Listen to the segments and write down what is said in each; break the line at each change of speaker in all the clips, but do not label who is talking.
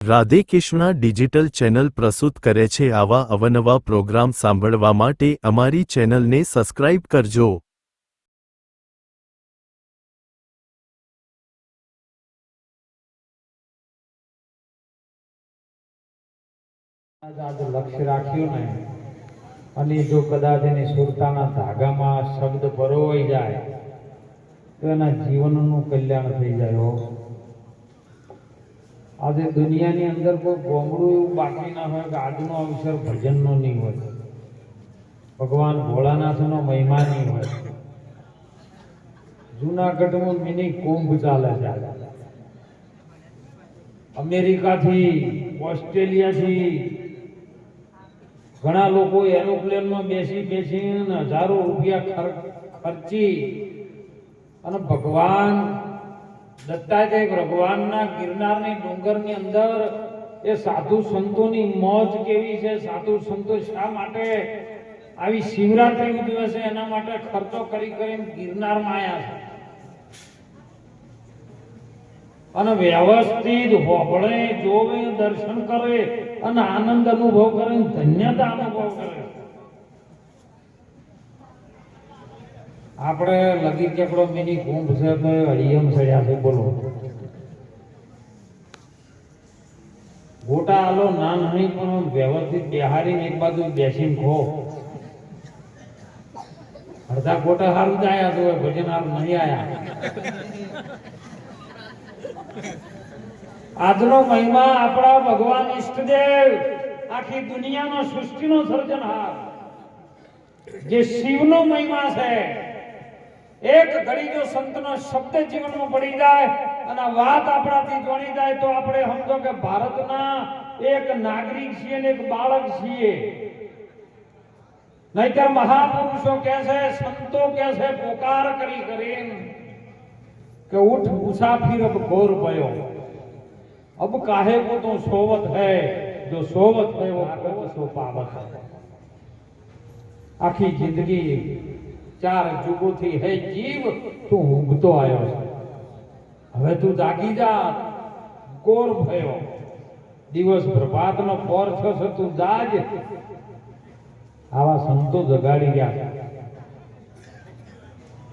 Radhe Krishna digital channel પ્રસ્તુત કરે છે આવા અવનવા પ્રોગ્રામ સાંભળવા માટે અમારી ચેનલને સબસ્ક્રાઇબ કરજો।
आज लक्ष्य राख्यो ने અને જો કદાચ એની સુરતાના ધાગામાં શબ્દ પરોવાઈ જાય તો એના જીવનનું કલ્યાણ થઈ જાય હો। આજે દુનિયાની અંદર કોઈ ગોમડું એવું બાકી ના હોય કે આજનો અવસર ભજનનો નહીં હોય, ભગવાન ભોળાનાથનો મહિમા નહીં હોય। જૂનાગઢમાં મિની કુંભ ચાલે છે, અમેરિકાથી ઓસ્ટ્રેલિયાથી ઘણા લોકો એરોપ્લેનમાં બેસીને હજારો રૂપિયા ખર્ચી અને ભગવાન દત્તાત્રેય ભગવાનના ગિરનારની ડુંગરની અંદર એ સાધુ સંતોની મોજ કેવી છે, સાધુ સંતો શા માટે આવી શિવરાત્રી ઉજવે છે એના માટે ખર્ચો કરીને ગિરનારમાં આવ્યા છે અને વ્યવસ્થિત હોબળે જોવે, દર્શન કરે અને આનંદ અનુભવ કરે, ધન્યતા અનુભવ કરે। આપણે લગી કેકડો મિની કુંભ છે તો હળિયમ ચડ્યા છે, બોલો ગોટા આલો ના નહીં પણ વ્યવસ્થિત બિહારીને એક બાજુ બેસીને ખો। અડધા ગોટા સારું જ આયા તો ભજન સારું નહીં આયા। આજનો મહિમા આપણા ભગવાન ઈષ્ટદેવ આખી દુનિયાનો સૃષ્ટિનો સર્જનહાર જે શિવનો મહિમા છે। એક ઘડી જો સંતનો શબ્દ જીવનમાં પડી જાય અને વાત આપણાથી જોડી જાય તો આપણે સમજો કે ભારતના એક નાગરિક છીએ ને એક બાળક છીએ। નહીતર મહાપુરુષો કહે છે, સંતો કહે છે પોકાર કરી કે ઉઠ મુસાફિર અબ ઘોર પયો, अब काहे को तो सोवत है, जो सोवत है वो सो पावत है। आखी जिंदगी 4 जुगोથી હે જીવ તું ઊંઘતો આવ્યો છે, હવે તું જાગી જા, ગોર ભયો દિવસ પ્રભાતનો પોર છે તું જાજ। આવા સંતો જગાડી ગયા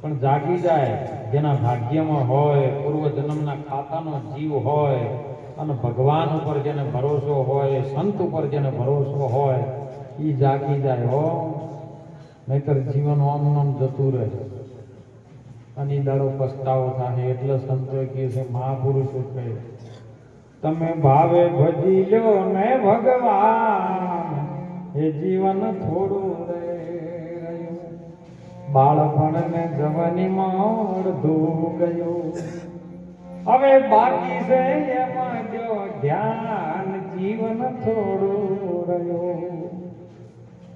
પણ જાગી જાય જેના ભાગ્યમાં હોય, પૂર્વ જન્મના ખાતાનો જીવ હોય અને ભગવાન ઉપર જેને ભરોસો હોય, સંત ઉપર જેને ભરોસો હોય એ જાગી જાય હો, નહીતર જીવન આમ નામ જતું રહે અને એ દાડો પસ્તાવો થાય। એટલે સંતોએ કહે છે, મહાપુરુષો કહે તમે ભાવે ભજી લો ને ભગવાન, એ જીવન થોડું રહ્યું, બાળપણ ને જવાનીમાં અડધું ગયું, હવે બાકી છે એમાં જો ધ્યાન, જીવન થોડું રહ્યું,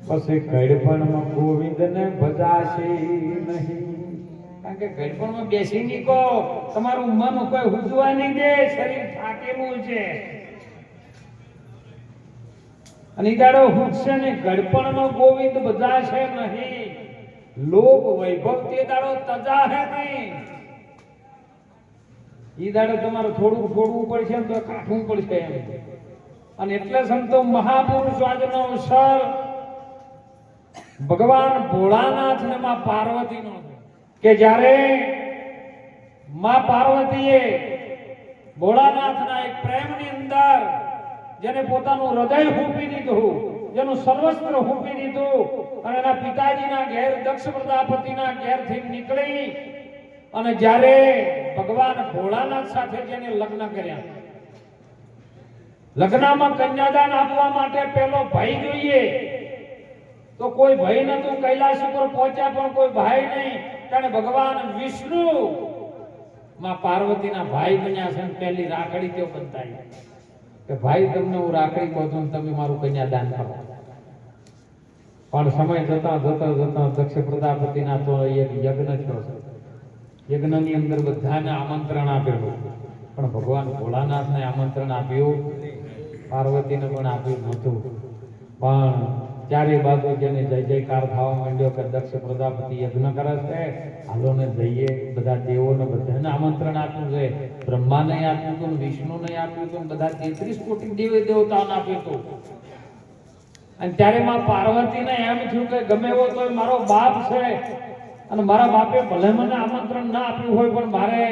પછી ઘડપણમાં ગોવિંદને ભજાશે નહીં। કારણ કે ઘડપણમાં બેસી નીકો તમારું મન કોઈ હુજવા નહીં દે, શરીર થાકેલું છે અને દાડો હુજશે ને ઘડપણમાં ગોવિંદ ભજાશે નહીં, લોક વૈભવ તે દાડો તજાહે નહીં। ઈ દાડે તમારે થોડું છોડવું પડશે તો કાઢવું પડશે એમ। અને એટલે સંતો મહાપુરુષો આજનો અવસર ભગવાન ભોળાનાથ ને માં પાર્વતીનો કે જ્યારે માં પાર્વતીએ ભોળાનાથના એક પ્રેમની અંદર જેને પોતાનું હૃદય ફૂંપી દીધું, જેનું સર્વસ્ત્ર ફૂંપી દીધું અને એના પિતાજીના ઘેર દક્ષ પ્રજાપતિના ઘેરથી નીકળી અને જ્યારે ભગવાન ભોળાનાથ સાથે જેને લગ્ન કર્યા, લગ્નમાં કન્યાદાન આપવા માટે પેલો ભાઈ જોઈએ તો કોઈ ભાઈ નતું, કૈલાશ ઉપર પહોંચ્યા પણ કોઈ ભાઈ નહીં, કારણ ભગવાન વિષ્ણુ માં પાર્વતીના ભાઈ બન્યા છે। પહેલી રાખડી તેઓ બંધાઈ કે ભાઈ તમને હું રાખડી બાંધું, તમે મારું કન્યાદાન કરો। પણ સમય જતા જતા જતા દક્ષ પ્રજાપતિના તો એક યજ્ઞ થયો છે, યજ્ઞની અંદર બધાને આમંત્રણ આપેલું પણ ભગવાન ભોળાનાથને આમંત્રણ આપ્યું, પાર્વતીને પણ આપ્યું નહોતું। પણ ચારે બાજુ જેને જય જયકાર થવા માંડ્યો કે દક્ષ પ્રજાપતિ યજ્ઞ કરે છે, હાલો ને જઈએ. બધા દેવોને બધાને આમંત્રણ આપ્યું છે, બ્રહ્માને આપ્યું હતું, વિષ્ણુને આપ્યું હતું, બધા 33 કોટી દેવી દેવતાઓને આપ્યું હતું. અને ત્યારે માં પાર્વતીને એમ થયું કે ગમે એવો તો મારો બાપ છે અને મારા બાપે ભલે મને આમંત્રણ ના આપ્યું હોય પણ મારે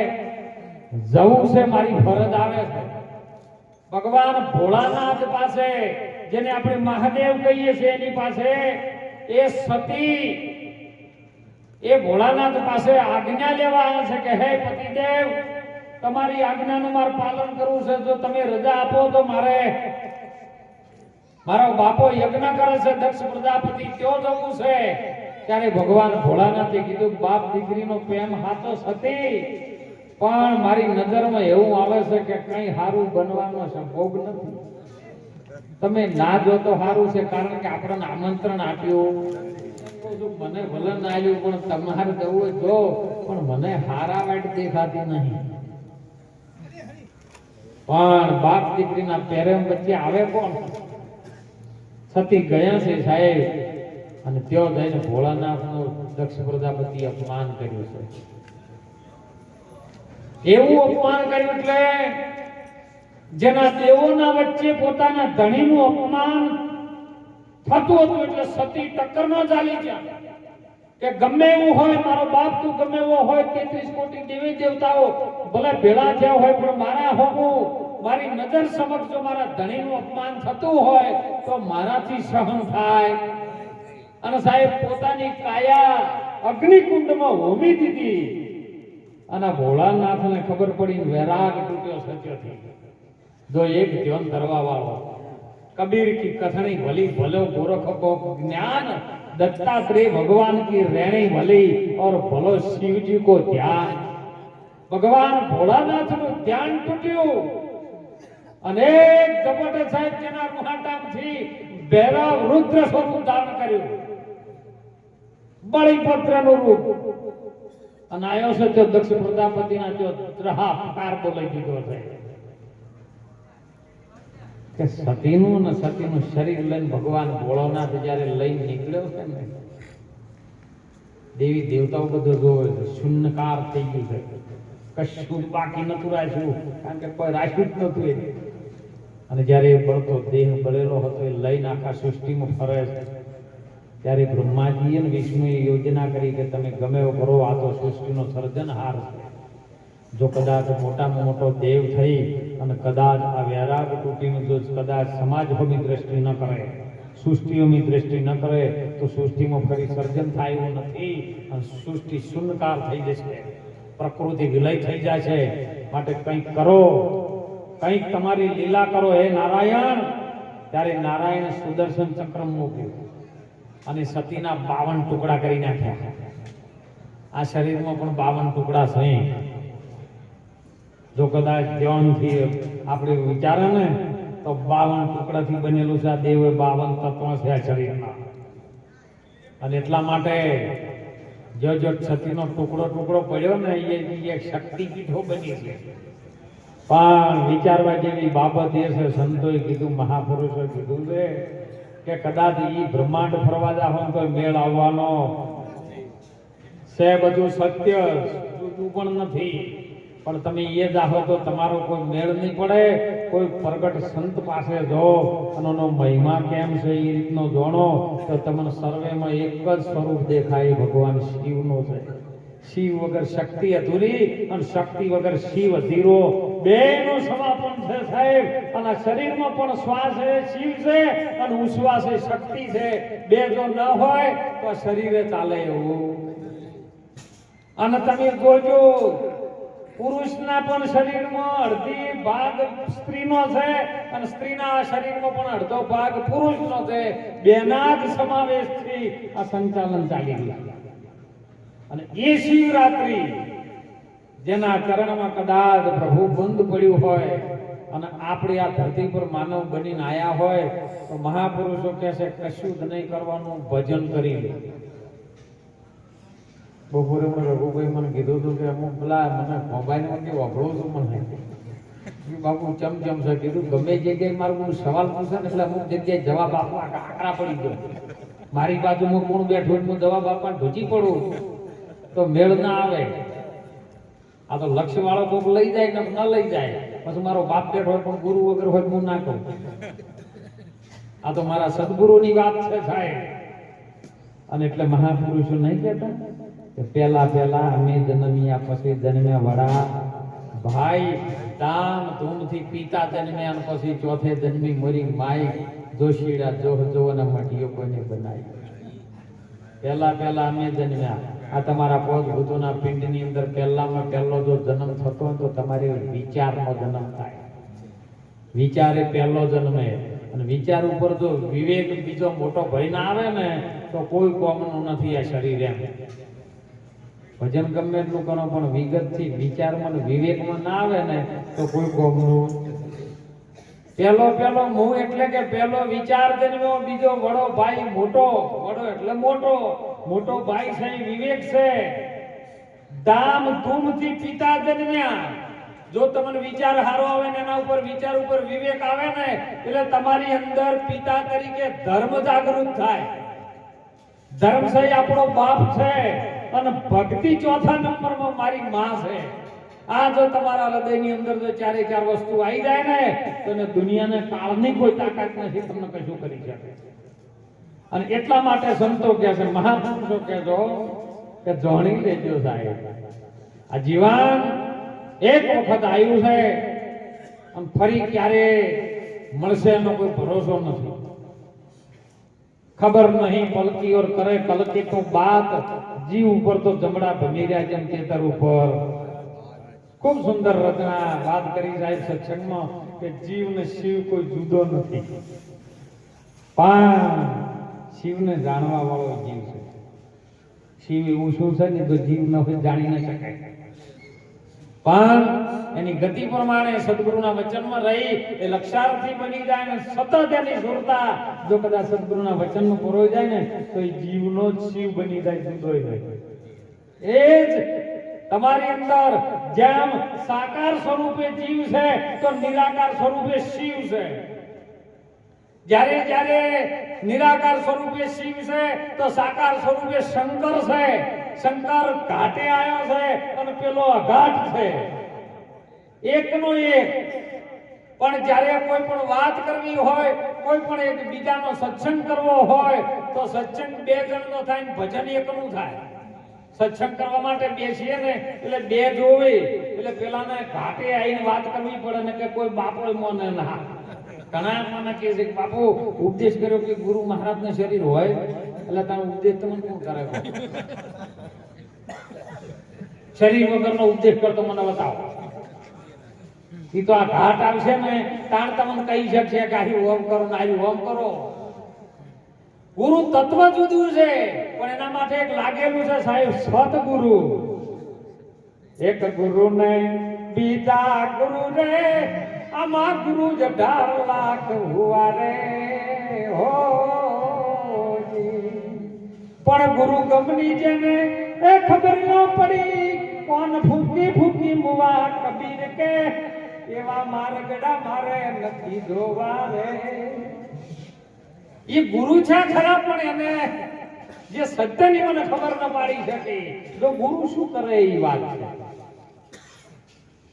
જવું છે, મારી ફરજ આવે છે. ભગવાન ભોળાનાથ પાસે, જેને આપણે મહાદેવ કહીએ છીએ, એની પાસે એ સતી એ ભોળાનાથ પાસે આજ્ઞા લેવા આવે છે કે હે પતિદેવ, તમારી આજ્ઞાનું મારે પાલન કરવું છે, જો તમે રજા આપો તો મારે મારો બાપો યજ્ઞ કરે છે દક્ષ પ્રજાપતિ, ત્યાં જવું છે. ત્યારે ભગવાન ભોળાનાથે કીધું બાપ દીકરીનો પ્રેમ હાથો સતી, પણ મારી નજરમાં એવું આવે છે કે કઈ સારું બનવાનો સંભોગ નથી. તમે ના જો તો સારું છે, કારણ કે આપણને આમંત્રણ આપ્યું. મને ભલે ના આવ્યું પણ તમારે જવું જો, પણ મને હારા વાટ દેખાતી નહીં. પણ બાપ દીકરીના પ્રેમ વચ્ચે આવે કોણ? સતી ગયા છે સાહેબ, અને ત્યાં જઈને ભોળાનાથનું દક્ષ પ્રજાપતિ અપમાન કર્યું છે. એવું અપમાન કર્યું એટલે જેના દેવોના વચ્ચે પોતાના ધણીનું અપમાન થતું હતું, એટલે સતી ટક્કર ન ચાલી ગયા કે ગમે એવું હોય મારો બાપ, તું ગમે એવો હોય, 33 કોટી દેવી દેવતાઓ ભલે ભેળા થયા હોય, પણ મારા હોવું મારી નજર સમક્ષ જો મારા ધણીનું અપમાન થતું હોય તો મારાથી સહન થાય. અને સાહેબ પોતાની કાયા અગ્નિકુંડમાં હોમી દીધી. અને ભોળાનાથને ખબર પડી, વૈરાગ તૂટ્યો સત્યથી. જો એક ધ્યાન ધરવા વાળો, कबीर की कथनी भली भलो गोरख को ज्ञान, दत्तात्रेय भगवान की रहनी भली और भलो शिव जी को ध्यान. भगवान भोलानाथ નું ધ્યાન તૂટ્યું. અનેક ઝપટ સાહેબ જેના રૂહાટામથી ભૈરવ રુદ્ર સ્વરૂપ ધારણ કર્યું, બળીપત્રનું રૂપ. અને આયો છે તે દક્ષ પ્રજાપતિના જો ત્રહા ફકાર બોલાઈ દીધો છે કે સતીનું અને સતીનું શરીર લઈને ભગવાન ભોળાનાથ જ્યારે લઈને નીકળ્યો છે ને, દેવી દેવતાઓ બધું જોવે છે, શૂન્યકાર થઈ ગયું છે, કશું બાકી નતું રાખ્યું, કારણ કે કોઈ રાખ્યું જ નતું. અને જ્યારે બળતો દેહ બળેલો હતો એ લઈને આખા સૃષ્ટિમાં ફરે છે, ત્યારે બ્રહ્માજી અને વિષ્ણુએ યોજના કરી કે તમે ગમે એવો કરો, આ તો સૃષ્ટિનો સર્જનહાર છે. જો કદાચ મોટામાં મોટો દેવ થઈ અને કદાચ આ વૈરાગ તૂટીને જો કદાચ સમાજોની દ્રષ્ટિ ન કરે, સૃષ્ટિઓની દ્રષ્ટિ ન કરે, તો સૃષ્ટિમાં ફરી સર્જન થાય એવું નથી અને સૃષ્ટિ શૂન્યકાર થઈ જશે, પ્રકૃતિ વિલય થઈ જાય છે. માટે કંઈક કરો, કંઈક તમારી લીલા કરો હે નારાયણ. ત્યારે નારાયણ સુદર્શન ચક્ર મૂક્યું અને સતીના 52 ટુકડા કરી નાખ્યા. આ શરીરમાં પણ 52 ટુકડા છે. જો કદાચ ધ્યાનથી આપણે વિચારે ને તો 52 ટુકડાથી બનેલું છે આ દેવ. 52 તત્વો છે આ શરીરમાં. અને એટલા માટે જો સતીનો ટુકડો પડ્યો ને એ શક્તિપીઠો બની છે. પણ વિચારવા જેવી બાબત એ છે, સંતોએ કીધું, મહાપુરુષોએ કીધું છે કે કદાચ ઈ બ્રહ્માંડ ફરવા જાઓ તો મેળ આવવાનો છે. બધું સત્ય જુદું પણ નથી, પણ તમે એ જાહો તો તમારો કોઈ મેળ નહીં પડે. કોઈ પ્રગટ સંત પાસે જો અને એનો મહિમા કેમ છે એ રીતનો જાણો તો તમને સર્વેમાં એક જ સ્વરૂપ દેખાય, ભગવાન શિવનો છે. શિવ વગર શક્તિ અધૂરી અને શક્તિ વગર શિવ અધીરો. બેનો સમાપન છે સાહેબ. અને શરીરમાં પણ શ્વાસ છે શિવ છે અને ઉશ્વાસ છે શક્તિ છે. બે જો ન હોય તો શરીરે ચાલે એવું. અને તમે જોજો, પુરુષના પણ શરીરમાં અડધી ભાગ સ્ત્રીનો છે અને સ્ત્રીના શરીરમાં પણ અડધો ભાગ પુરુષનો છે. બેના જ સમાવેશથી આ સંચાલન ચાલી રહ્યું. અને એ શિવરાત્રી જેના ચરણમાં કદાચ પ્રભુ બંધ પડ્યું હોય અને આપણે આ ધરતી પર માનવ બનીને આયા હોય તો મહાપુરુષો કહે છે કશું જ નહીં કરવાનું, ભજન કરી લે. બપોરે રઘુભાઈ મને કીધું હતું કે અમુક પેલા મને મોબાઈલમાં કે વાપરું છું, મને બાપુ ચમચમ છે કીધું ગમે જગ્યાએ મારું સવાલ પૂછે ને એટલે અમુક જગ્યાએ જવાબ આપવા આકરા પડી ગયો. મારી બાજુમાં કોણ બેઠું હું જવાબ આપવા ઢૂચી પડું તો મેળ ના આવે. આ તો લક્ષ્ય વાળો કોક લઈ જાય ને ન લઈ જાય, પછી મારો બાપ બેઠો હોય પણ ગુરુ વગર હોય હું ના કહું. આ તો મારા સદગુરુની વાત છે સાહેબ. અને એટલે મહાપુરુષો નહીં કહેતા કે પેલા પેલા અમે જન્મ્યા પછી જન્મ્યા વડા ભાઈ, ધામ ધૂમથી પિતા જન્મ્યા અને પછી ચોથે જન્મી મરી માઈ, જોશીડા જોહ જોવાના મટીઓ કોઈને બનાવી. પહેલા પહેલા અમે જન્મ્યા. આ તમારા પોતભૂતોના પિંડની અંદર પહેલામાં પહેલો જો જન્મ થતો હોય તો તમારે વિચારનો જન્મ થાય. વિચારે પહેલો જન્મે અને વિચાર ઉપર જો વિવેક બીજો મોટો ભય ના આવે ને તો કોઈ કોમનું નથી આ શરીર એમ. ભજન ગમે એટલું કરો પણ વિગતથી વિચારમાં વિવેકમાં ના આવે ને તો કોઈ કોમનું. પહેલો પહેલો હું એટલે કે પહેલો વિચાર જન્મ્યો, બીજો વડો ભાઈ મોટો, વડો એટલે મોટો, મોટો ભાઈ છે વિવેક છે. ધામ ધૂમથી પિતા જન્મ્યા. જો તમને વિચાર સારો આવે ને એના ઉપર વિચાર ઉપર વિવેક આવે ને એટલે તમારી અંદર પિતા તરીકે ધર્મ જાગૃત થાય. ધર્મ છે આપણો બાપ છે અને ભક્તિ ચોથા નંબરમાં મારી માં છે. આ જો તમારા હૃદયની અંદર જો ચારે ચાર વસ્તુ આવી જાય ને તો દુનિયાને કાળની કોઈ તાકાત નથી તમને કશું કરી શકે. અને એટલા માટે સંતો કહે છે, મહાપુરુષો કહેજો કે જોણી લેજો સાહેબ. આ જીવન એક વખત આવ્યું છે અને ફરી ક્યારે મળશે એનો કોઈ ભરોસો નથી. ખબર નહીં પલકી ઓર કરે કલકી તો બાત, જીવ ઉપર તો જમડા ભમી રહ્યા જેમ ખેતર ઉપર. ખૂબ સુંદર રચના વાત કરી સાહેબ સત્સંગમાં કે જીવ ને શિવ કોઈ જુદો નથી, પણ શિવને જાણવા વાળો જીવ છે. શિવ એવું શું છે ને તો જીવ ન હોય જાણી ન શકાય. પણ એની ગતિ પ્રમાણે સદગુરુના વચનમાં રહી એ લક્ષાર્થી બની જાય ને સતત એની સુરતા જો કદાચ સદગુરુના વચનમાં પરોઈ જાય ને તો એ જીવનો જ શિવ બની જાય, જુદોય નહીં. એ જ તમારી અંદર જેમ સાકાર સ્વરૂપે જીવ છે તો નિરાકાર સ્વરૂપે શિવ છે. જ્યારે જ્યારે નિરાકાર સ્વરૂપે શિવ છે તો સાકાર સ્વરૂપે શંકર છે. શંકર ઘાટે આવ્યો છે અને પેલો અઘાટ છે, એકનો એક. પણ જ્યારે કોઈ પણ વાત કરવી હોય, કોઈ પણ એક બીજાનો સત્સંગ કરવો હોય તો સત્સંગ બે જણનો થાય ને ભજન એકનું થાય. સત્સંગ કરવા માટે બેસીએ ને એટલે બે જોવે એટલે પેલાને ઘાટે આવીને વાત કરવી પડે ને કે કોઈ બાપો મને ના. ઘણા મને કહે છે કે બાપુ ઉપદેશ કર્યો કે ગુરુ મહારાજ ને શરીર હોય એટલે તારો ઉપદેશ તમને કોણ કરે? શરીર વગરનો ઉપદેશ કરતો મને બતાવો. એ તો આ ઘાટ આવશે ને તાણ તમને કહી શકશે કે આહી ઓમ કરો ને આહી ઓમ કરો. ગુરુ તત્વ જુદું છે પણ એના માટે એક લાગેલું છે સાહેબ સતગુરુ. એક ગુરુ ને બીજા ગુરુ રે, આમાં ગુરુ જ 18 લાખ હુઆ રે હો. પણ ગુરુ ગમની જેને એ ખબર ન પડી કોણ ફૂકી ફૂકી મુવા કબીર કે એવા માર્ગડા મારે નથી જોવા રે. એ ગુરુ છે ખરા પણ એને જે સત્યની મને ખબર ન પાડી શકે તો ગુરુ શું કરે એ વાત છે.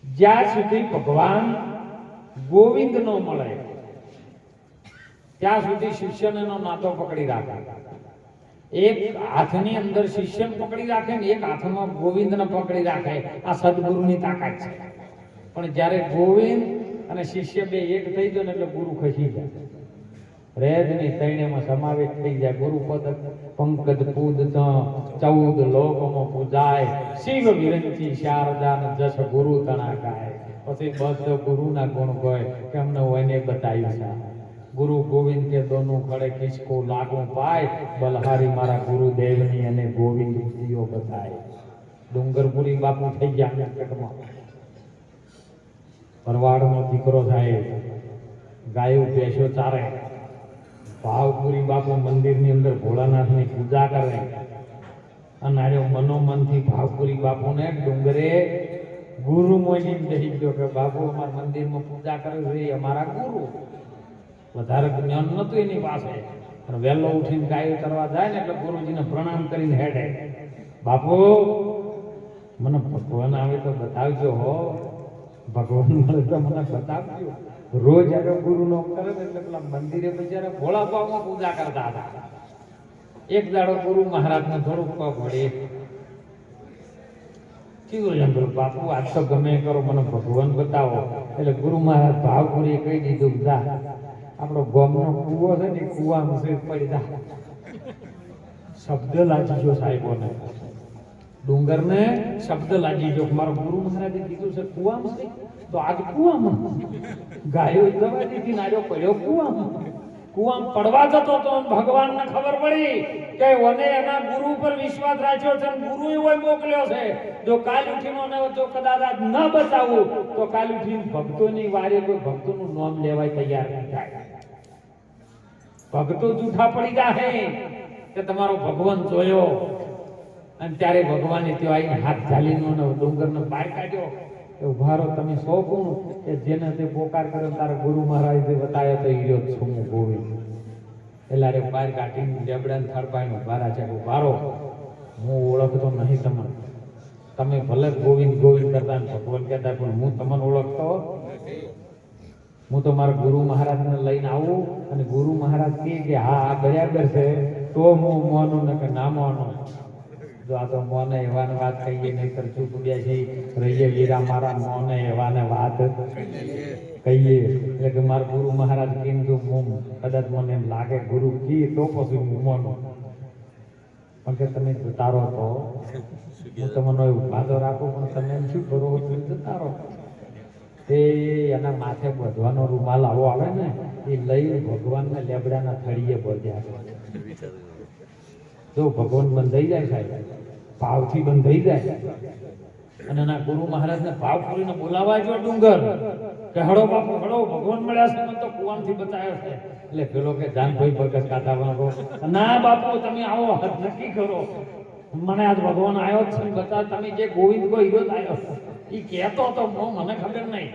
જ્યાં સુધી ભગવાન ગોવિંદ નો મળે ત્યાં સુધી શિષ્યને નો નાતો પકડી રાખે. એક હાથની અંદર શિષ્યને પકડી રાખે ને એક હાથમાં ગોવિંદને પકડી રાખે. આ સદગુરુની તાકાત છે. પણ જ્યારે ગોવિંદ અને શિષ્ય બે એક થઈ જાય ને એટલે ગુરુ ખસી જાય. રેજની તૈણેમાં સમાવેશ થઈ જાય. ગુરુ પદ પંકજ પૂદ 14 લોકમાં પૂજાય. શિવ વિરંચી શારદા ને જસ ગુરુ તણા ગાય. પછી બધો ગુરુના ગુણ ગય કે અમને એને બતાવ્યું છે. ગુરુ ગોવિંદ કે દોનું ખડે કિસકો લાગુ પાય, બલહારી મારા ગુરુદેવની અને ગોવિંદ પ્રિયો બતાય. ડુંગરપુરી બાપુ થઈ ગયા કટમાં. પરવાડનો દીકરો થાય, ગાયો ભેંસો ચારે. ભાવપુરી બાપુ મંદિરની અંદર ભોળાનાથની પૂજા કરે અને મનોમનથી ભાવપુરી બાપુને ડુંગરે ગુરુ મોની કહી ગયો કે બાપુ અમારા મંદિરમાં પૂજા કરે છે એ અમારા ગુરુ. વધારે જ્ઞાન નતું એની પાસે, પણ વહેલો ઉઠીને ગાય કરવા જાય ને એટલે ગુરુજીને પ્રણામ કરીને હેડે, બાપુ મને ભગવાન આવે તો બતાવજો હો, ભગવાન મળે તો મને બતાવજો. રોજ આગળ ગુરુ નો કરે એટલે પેલા મંદિરે બિચારા ભોળા ભાવમાં પૂજા કરતા હતા. એક દાડો ગુરુ મહારાજને થોડુંક પગ વળે કીધું એમ પેલું બાપુ આજ તો ગમે એ કરો મને ભગવાન બતાવો. એટલે ગુરુ મહારાજ ભાવપુરી કહી દીધું જા આપણો ગામનો કૂવો છે ને કૂવામાં પડી જા. શબ્દ લાગી ગયો સાહેબોને, ડુંગર ને શબ્દ લાગી ગયો. મારો ગુરુ મહારાજે કીધું છે કૂવામાં છે તો આજ કૂવામાં ગાયો દવા દીધી નાડ્યો પડ્યો કૂવામાં. કૂવામાં પડવા જતો તો ભગવાનને ખબર પડી કે ઓને એના ગુરુ પર વિશ્વાસ રાખ્યો છે, ગુરુ એવો મોકલ્યો છે. જો કાલ ઉઠીનો ને જો કદાચ આજ ન બચાવું તો કાલ ઉઠીને ભક્તોની વારે કોઈ ભક્તોનું નામ લેવાય તૈયાર નહીં થાય. ભક્તો જૂઠા પડી જાય કે તમારો ભગવાન જોયો, અને ત્યારે ભગવાને ત્યાં આવીને હાથ ઝાલીનો ડુંગરનો બહાર કાઢ્યો કે ઉભા રહો તમે સૌ કોણ કે જેને તે પોકાર કર્યો તારા ગુરુ મહારાજે બતાવ્યો તો ઈયો જ છું હું ગોવિંદ. એટલે રે બહાર કાઢીને લેબડાને થડપાઈને ઉભા રહ્યા છે, ઉભા રહો હું ઓળખતો નહીં તમને, તમે ભલે ગોવિંદ ગોવિંદ કરતા ભગવાન કહેતા પણ હું તમને ઓળખતો. હું તો મારા ગુરુ મહારાજને લઈને આવું અને ગુરુ મહારાજ કહે કે હા આ બરાબર છે તો હું મોનું ને કે ના મોનું. જો આ તો મોને એવાને વાત કહીએ નહીતર ચૂપ બેસી રહીએ વીરા મારા મોને એવાને વાત કહીએ. એટલે કે મારા ગુરુ મહારાજ કીધું હું કદાચ મને એમ લાગે ગુરુ કી તો પછી હું મોનું, પણ કે તમે જતારો તો હું તમને ઉભાતો રાખું પણ તમે એમ શું કરો જતારો. તે એના માથે બધવાનો રૂમાલ આવો આવે ને એ લઈને ભગવાનના લેબડાના થળીએ બોલ્યા. જો ભગવાન બંધાઈ જાય સાહેબ, ભાવથી બંધાઈ જાય. અને એના ગુરુ મહારાજને ભાવ પૂરીને બોલાવા જો ડુંગર કે હળો બાપુ હળો ભગવાન મળ્યા છે, મને તો કુવામથી બતાવ્યો છે. એટલે પેલો કે જાનભાઈ ભગત કાઢાવાનો ના બાપુ તમે આવો નક્કી કરો, મને આજ ભગવાન આવ્યો જ છે બતા તમે જે ગોવિંદ કો હીરો જ આવ્યો એ કહેતો તો મને ખબર નહીં,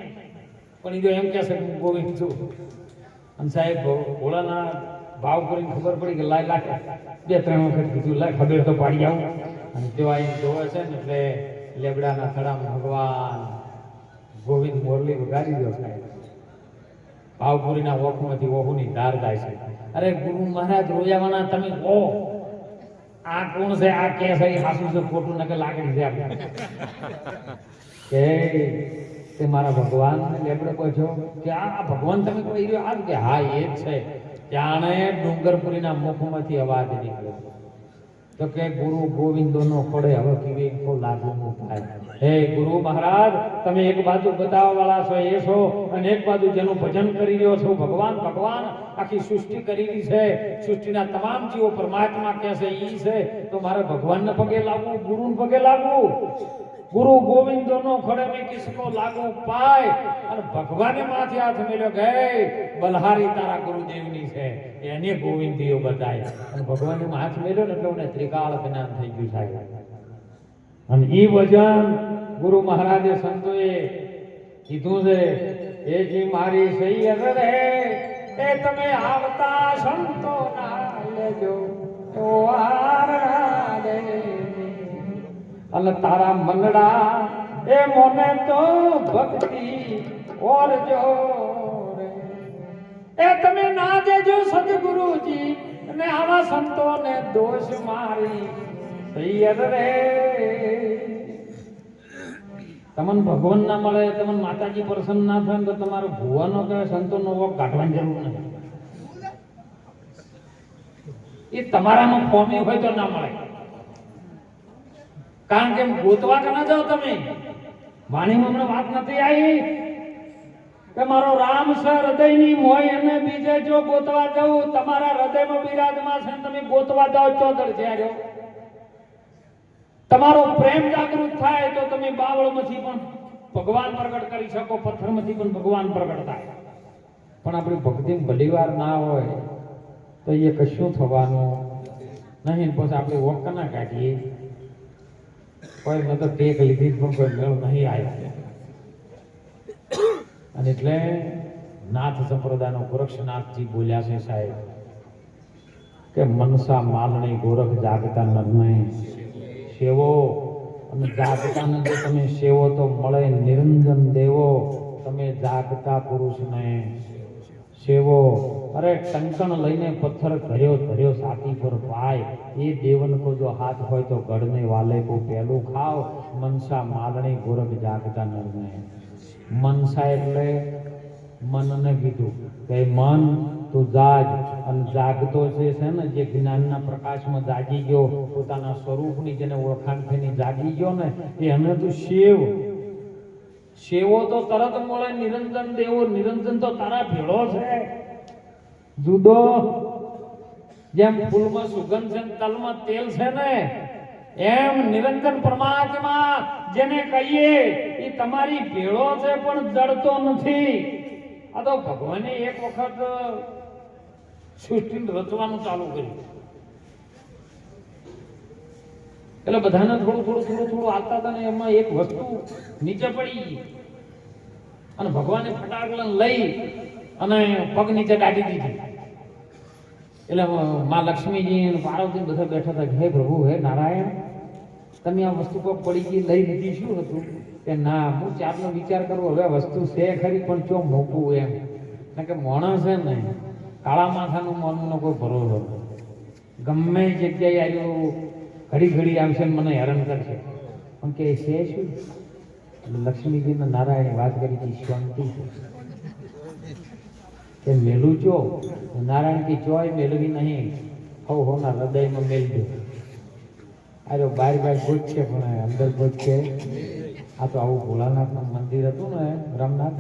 પણ એ એમ કહેશે હું ગોવિંદ છું. અને સાહેબ ભોળાના ભાવ કરીને ખબર પડી કે લાય લાગે બે ત્રણ વખત કીધું લાય ખબર તો પાડી આવું. અને તેવા એમ જોવે છે ને એટલે લેબડાના થડામાં ભગવાન ગોવિંદ મોરલી વગાડી દો સાહેબ. ભાવપુરીના ઓખમાંથી ઓહુની ધાર જાય છે. અરે ગુરુ મહારાજ રોયાવાના તમે ઓ આ કોણ છે આ કે છે હાસુ છે ખોટું નકે લાગણી છે આપણે કે તે મારા ભગવાન લેબડે કહો કે આ ભગવાન તમે કોઈ રહ્યો આ કે હા એ જ છે. ત્યાણે ડુંગરપુરીના મુખમાંથી અવાજ નીકળ્યો તો કે ગુરુ ગોવિંદોનો પડે હવે કેવી કો લાગુ થાય. હે ગુરુ મહારાજ તમે એક બાજુ બતાવવા વાળા છો એ છો અને એક બાજુ જેનું ભજન કરી રહ્યો છો ભગવાન ભગવાન આખી સૃષ્ટિ કરેલી છે, સૃષ્ટિના તમામ જીવો પરમાત્મા કહે છે ઈ છે તો મારે ભગવાનને પગે લાગવું ગુરુને પગે લાગવું. ગુરુ ગોવિંદોનો ખડે મેં કિસકો લાગુ પાય અને ભગવાને માથે હાથ મેલ્યો કે બલહારી તારા ગુરુદેવની છે એને ગોવિંદીઓ બતાય અને ભગવાને હાથ મેલ્યો ને એટલે મને ત્રિકાળ જ્ઞાન થઈ ગયું સાહેબ. અને ઈ વચન ગુરુ મહારાજે સંતોએ કીધું છે એ જી મારી સૈયદ રે એ તમે આવતા સંતો ના લેજો તો અને તારા મનડા એ મોને તો ભક્તિ ઓર જો એ તમે ના દેજો સદગુરુજી અને આવા સંતોને દોષ મારી સૈયદ રે. તમને ભગવાન ના મળે તમને માતાજી પ્રસન્ન ના થાય તો તમારો ભુવાનો કે સંતોનો વોક કાઢવાની જરૂર નથી. એ તમારામાં ફોમી હોય તો ના મળે, કારણ કે ગોતવા કે ના જાઓ તમે. વાણીમાં હમણાં વાત નથી આવી કે મારો રામ છે હૃદયની મોય અને બીજે જો ગોતવા જાઉં તમારા હૃદયમાં બિરાજમાં છે તમે ગોતવા જાઓ ચોદળ છે. તમારો પ્રેમ જાગૃત થાય તો તમે બાવળમાંથી પણ ભગવાન પ્રગટ કરી શકો, પથ્થરમાંથી પણ ભગવાન પ્રગટ થાય. પણ આપણી ભક્તિ ભલીવાર ના હોય તો એ કશું થવાનું નહીં. પછી આપણે વોક ના કાઢીએ કોઈ મેં તો ટેક લીધી પણ કોઈ મેળ નહીં આવ્યા. અને એટલે નાથ સંપ્રદાયનો ગોરક્ષનાથજી બોલ્યા છે સાહેબ કે મનસા માલણી ગોરખ જાગતા નરને સેવો, અને જાગતાને જો તમે સેવો તો મળે નિરંજન દેવો, તમે જાગતા પુરુષને સેવો. અરે ટંકણ લઈને પથ્થર ઘર્યો ધર્યો સાથી પર પાય, એ દેવન કો જો હાથ હોય તો ગઢને વાલે કો પેલું ખાવ. મનસા માલણી ગોરખ જાગતા નરને. મનસા એટલે મનને કીધું કે મન તું જાગ, અને જાગતો છે ને જે જ્ઞાનના પ્રકાશમાં જાગી ગયો, પોતાના સ્વરૂપની જેને ઓળખાણ થઈને જાગી ગયો ને એને તું સેવ. સેવો તો તરત મળે નિરંજન દેવો, નિરંજન તો તારા ભેળો છે જુદો. જેમ ફૂલમાં સુગંધ છે તલમાં તેલ છે ને, એમ નિરંજન પરમાત્મા જેને કહીએ એ તમારી ભેળો છે પણ જડતો નથી. આ તો ભગવાને એક વખત સૃષ્ટિ રચવાનું ચાલુ કર્યું એટલે બધાને થોડું થોડું થોડું થોડું આવતા હતા ને એમાં એક વસ્તુ નીચે પડી ગઈ અને ભગવાને ફટાકડા લઈ અને પગ નીચે દાટી દીધી. એટલે માં લક્ષ્મીજી અને પાર્વતી બધા બેઠા હતા. હે પ્રભુ, હે નારાયણ, તમે આ વસ્તુ પર પડી ગઈ લઈ લીધી, શું હતું? કે ના, હું ચારનો વિચાર કરું, હવે વસ્તુ છે ખરી પણ ચો મૂકવું એમ. કારણ કે માણસ છે ને કાળા માથાનું મનનો કોઈ ભરોસો, ગમે જગ્યાએ આવ્યું ઘડી ઘડી આવશે ને મને હેરાન કરશે. પણ કે છે શું? લક્ષ્મીજીને નારાયણે વાત કરી હતી શાંતિ કે મેલું ચો. નારાયણ કી ચોય મેળવી નહીં, હો હોના હૃદયમાં મેલજો. અરે બાર બાર ગોજ છે પણ અંદર ગોજ છે. આ તો આવું ભોળાનાથનું મંદિર હતું ને રામનાથ,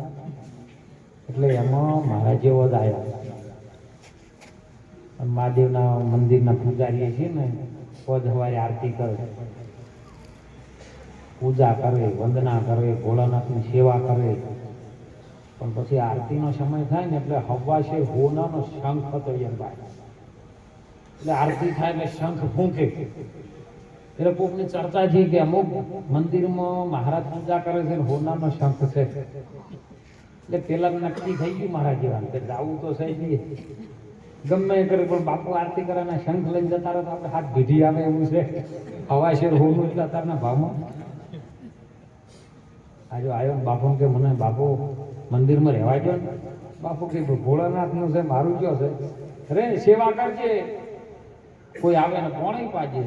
એટલે એમાં મારા જેવો જ આવ્યા. મહાદેવના મંદિરના પૂજારીએ છે ને રોજ સવારે આરતી કરે, પૂજા કરે, વંદના કરે, ભોળાનાથની સેવા કરે. પણ પછી આરતીનો સમય થાય ને એટલે હવાશે હોનાનો શંખ હતો એમ ભાઈ. એટલે આરતી થાય એટલે શંખ ફૂંકે. એટલે કોકની ચર્ચા છે કે અમુક મંદિરમાં મહારાજ પૂજા કરે છે હોનાનો શંખ છે. એટલે પેલા નક્કી થઈ ગયું મારા જેવા કે જાવું તો સહી ગમે એ કરે, પણ બાપુ આરતી કરે ને શંખ લઈને જતા રહે તો આપણે હાથ ભીઢી આવે એવું છે. હવાશેર હોનું એટલે અત્યારના ભાવમાં આજે આવ્યો ને બાપુ કે મને બાપુ મંદિરમાં રહેવા ગયો ને. બાપુ કે ભોળાનાથનું છે મારું કયો છે રે, સેવા કરજે, કોઈ આવે ને કોણે પાજે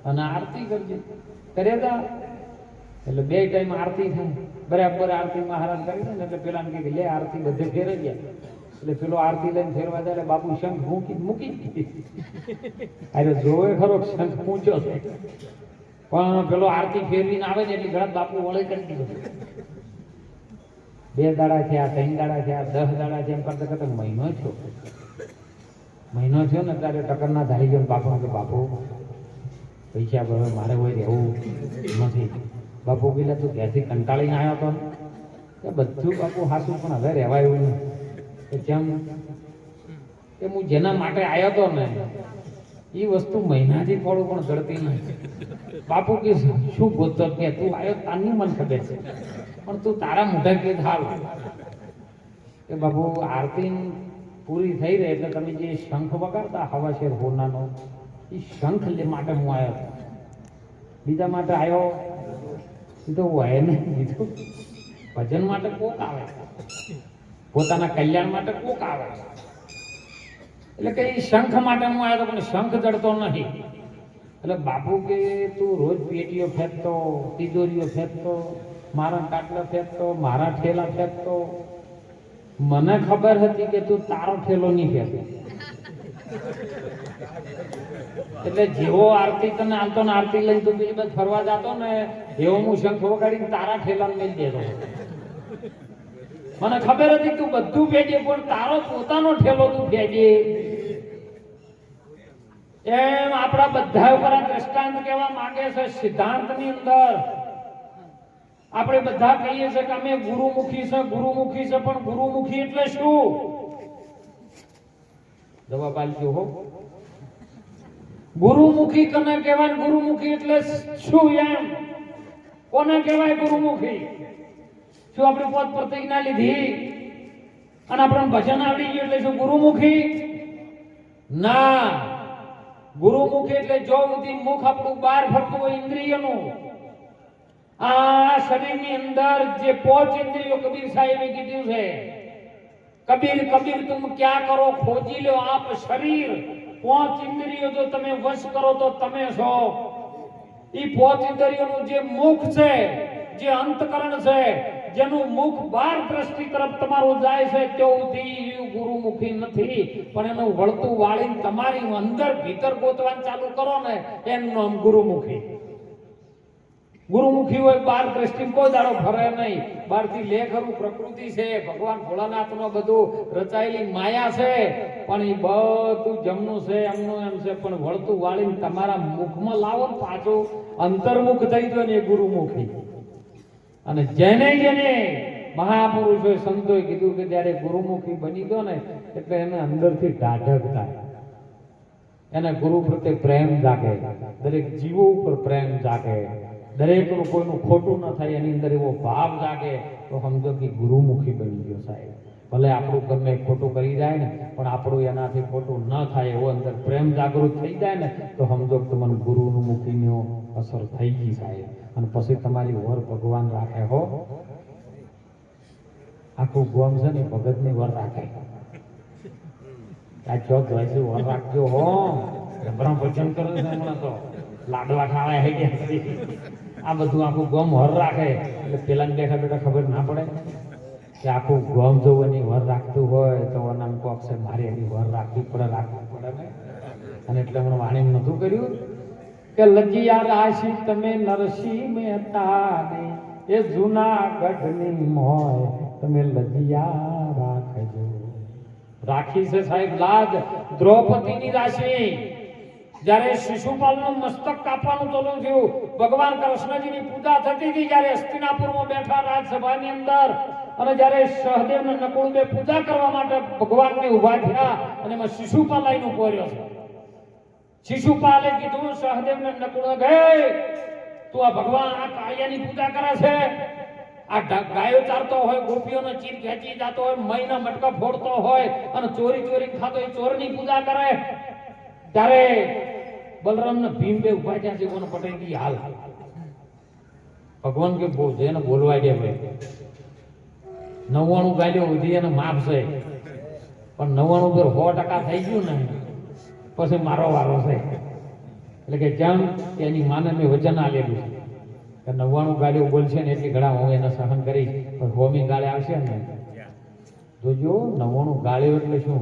અને આરતી કરજે. કરે તા એટલે બે ટાઈમ આરતી થાય બરાબર. આરતી મહારાજ કરી ને એટલે પેલા કે લે આરતી બધે ફેરવી ગયા. એટલે પેલો આરતી લઈને ફેરવા જાય એટલે બાપુ શંખ મૂકી અરે જોવે ખરો શંખ પૂછ્યો છે, પણ પેલો આરતી ફેરવીને આવે ને એટલે ઘણા બાપુ વળે કરી દીધો. 2 દાડા થયા, 3 દાડા થયા, 10 દાડા થયા, એમ કરતા કરતા મહિનો થયો ને ત્યારે ટકરના ધારી ગયો. બાપુ કે બાપુ પૈસા ભરે મારે હોય રહેવું નથી. બાપુ પેલા તું ઘેરથી કંટાળીને આવ્યો હતો ને બધું બાપુ હાસું, પણ હવે રહેવાય એવું નહીં. જેમ કે હું જેના માટે આવ્યો હતો ને એ વસ્તુ મહિનાથી થોડું પણ જડતી નહીં. બાપુ કે શું ગોતો કે તું આવ્યો તારની મને ખબર છે, પણ તું તારા મોઢે કે હાલ કે બાપુ આરતી પૂરી થઈ રહી એટલે તમે જે શંખ વગાડતા હવાશેર હોનાનો એ શંખ માટે હું આવ્યો હતો. બીજા માટે આવ્યો એ તો હોય ને. બીજું ભજન માટે કોક આવે, પોતાના કલ્યાણ માટે કોક આવે. એટલે કે એ શંખ માટે હું આવ્યો તો પણ શંખ જડતો નથી. એટલે બાપુ કે તું રોજ પેટીઓ ફેંકતો, તિજોરીઓ ફેંકતો, મારા કાટલા ફેંકતો, મારા ઠેલા ફેંકતો. મને ખબર હતી કે તું તારો ઠેલો નહીં ફેંકે. એટલે જેવો આરતી તને આલતો ને આરતી લઈને તું પેલી બાજુ ફરવા જતો ને એવો હું શંખ વગાડીને તારા ઠેલાને મેલ દેતો. મને ખબર હતી તું બધું ફેંકે પણ તારો પોતાનો ઠેલો તું ફેંકે. એમ આપણા બધા ઉપર આ દ્રષ્ટાંત કહેવા માંગે છે. સિદ્ધાંતની અંદર આપણે બધા કહીએ છીએ કે અમે ગુરુમુખી છે, ગુરુમુખી છે, પણ ગુરુમુખી એટલે શું? જવાબ આપજો હો. ગુરુમુખી કોને કહેવાય? ગુરુમુખી એટલે શું? એમ કોને કહેવાય ગુરુમુખી? શું આપણે પોત પ્રતિજ્ઞા લીધી અને આપણને ભજન આવડી ગયું એટલે શું ગુરુમુખી? ના, ગુરુમુખી એટલે જો બધી મુખ આપણું બહાર ફરતું હોય ઇન્દ્રિયનું, આ શરીરની અંદર જે 5 ઇન્દ્રિયો કબીર સાહેબે કીધું છે, કબીર કબીર તુમ ક્યાં કરો ખોજી લો આપ શરીર, 5 ઇન્દ્રિયો જો તમે વશ કરો તો તમે છો. ઈ 5 ઇન્દ્રિયોનું જે મુખ છે, જે અંતકરણ છે, જેનું મુખ બહાર દ્રષ્ટિ તરફ તમારું જાય છે, તેવું ગુરુમુખી નથી. પણ એનું વળતું વાળીને તમારી અંદર ભીતર ગોતવાનું ચાલુ કરો ને, એનું નામ ગુરુમુખી. ગુરુમુખી હોય બહાર દ્રષ્ટિ કોઈ દાડો ફરે નહીં. બહારથી લે ખરું પ્રકૃતિ છે, ભગવાન ભોળાનાથનો બધું રચાયેલી માયા છે, પણ એ બધું જમનું છે, એમનું એમ છે. પણ વળતું વાળીને તમારા મુખમાં લાવો ને પાછું અંતર્મુખ થઈ ગયો ને, એ ગુરુમુખી. અને જેને જેને મહાપુરુષોએ સંતોએ કીધું કે જ્યારે ગુરુમુખી બની ગયો ને, એટલે એને અંદરથી ઢાઢક થાય, એને ગુરુ પ્રત્યે પ્રેમ જાગે, દરેક જીવો ઉપર પ્રેમ જાગે, દરેકનું કોઈનું ખોટું ન થાય એની અંદર એવો ભાવ જાગે, તો સમજો કે ગુરુમુખી બની ગયો સાહેબ. ભલે આપણું ગમે ખોટું કરી જાય ને, પણ આપણું એનાથી ખોટું ન થાય એવો અંદર પ્રેમ જાગૃત થઈ જાય ને, તો સમજો કે તમને ગુરુનું મુખીનો અસર થઈ ગઈ સાહેબ. અને પછી તમારી વર ભગવાન રાખે હો, આખું ગોમ છે ને ભગતની વર રાખે. આ ચોક જોઈશે વર રાખજો હો, બ્રહ્મ ભજન કરે છે હમણાં તો લાડવા ખાવા હે ગયા. આ બધું આખું ગોમ વર રાખે એટલે પેલા બેઠા બેઠા ખબર ના પડે કે આખું ગોમ જો એની વર રાખતું હોય તો નામ કોક છે મારે એની વર રાખવી પડે ને. અને એટલે હમણાં વાણી નતું કર્યું કે લજિયા રાશી તમે નરસિંહ મહેતા ને એ જૂનાગઢની મોય તમે લજિયા રાખજો. રાખી છે સાહેબ લાજ દ્રૌપદીની રાશિ. જ્યારે શિશુપાલનું મસ્તક કાપવાનું ચાલુ થયું, ભગવાન કૃષ્ણજીની પૂજા થતી હતી, જ્યારે હસ્તિનાપુરમાં બેઠા રાજસભાની અંદર, અને જ્યારે સહદેવ ને નકુળ બે પૂજા કરવા માટે ભગવાનને ઉભા થયા, અને એમાં શિશુપાલ આવીને ઉભો રહ્યો છે. શિશુપાલે કીધું સહદેવને નકુળ કે તું આ ભગવાન આ કાળિયાની પૂજા કરે છે, આ ગાયો ચારતો હોય, ગોપીઓનો ચીર ખેંચી જતો હોય, મહીના મટકા ફોડતો હોય અને ચોરી ચોરી ખાતો હોય, ચોરની પૂજા કરે. ત્યારે બલરામ ને ભીમ બે ઉભા થયા છે, કોને પટાઈ ગઈ હાલ. ભગવાન કે જેને બોલવા દે ભાઈ, 99 ગાડીઓ ઉધી અને માફ છે, પણ 99 પર 100% થઈ ગયું ને પછી મારો વારો છે. એટલે કે જેમ એની માને મેં વચન આલેલું છે કે 99 ગાડીઓ બોલશે ને એટલી ઘણા હું એને સહન કરીશ, પણ 100મી ગાળે આવશે ને જોજો. 99 ગાળીઓ એટલે શું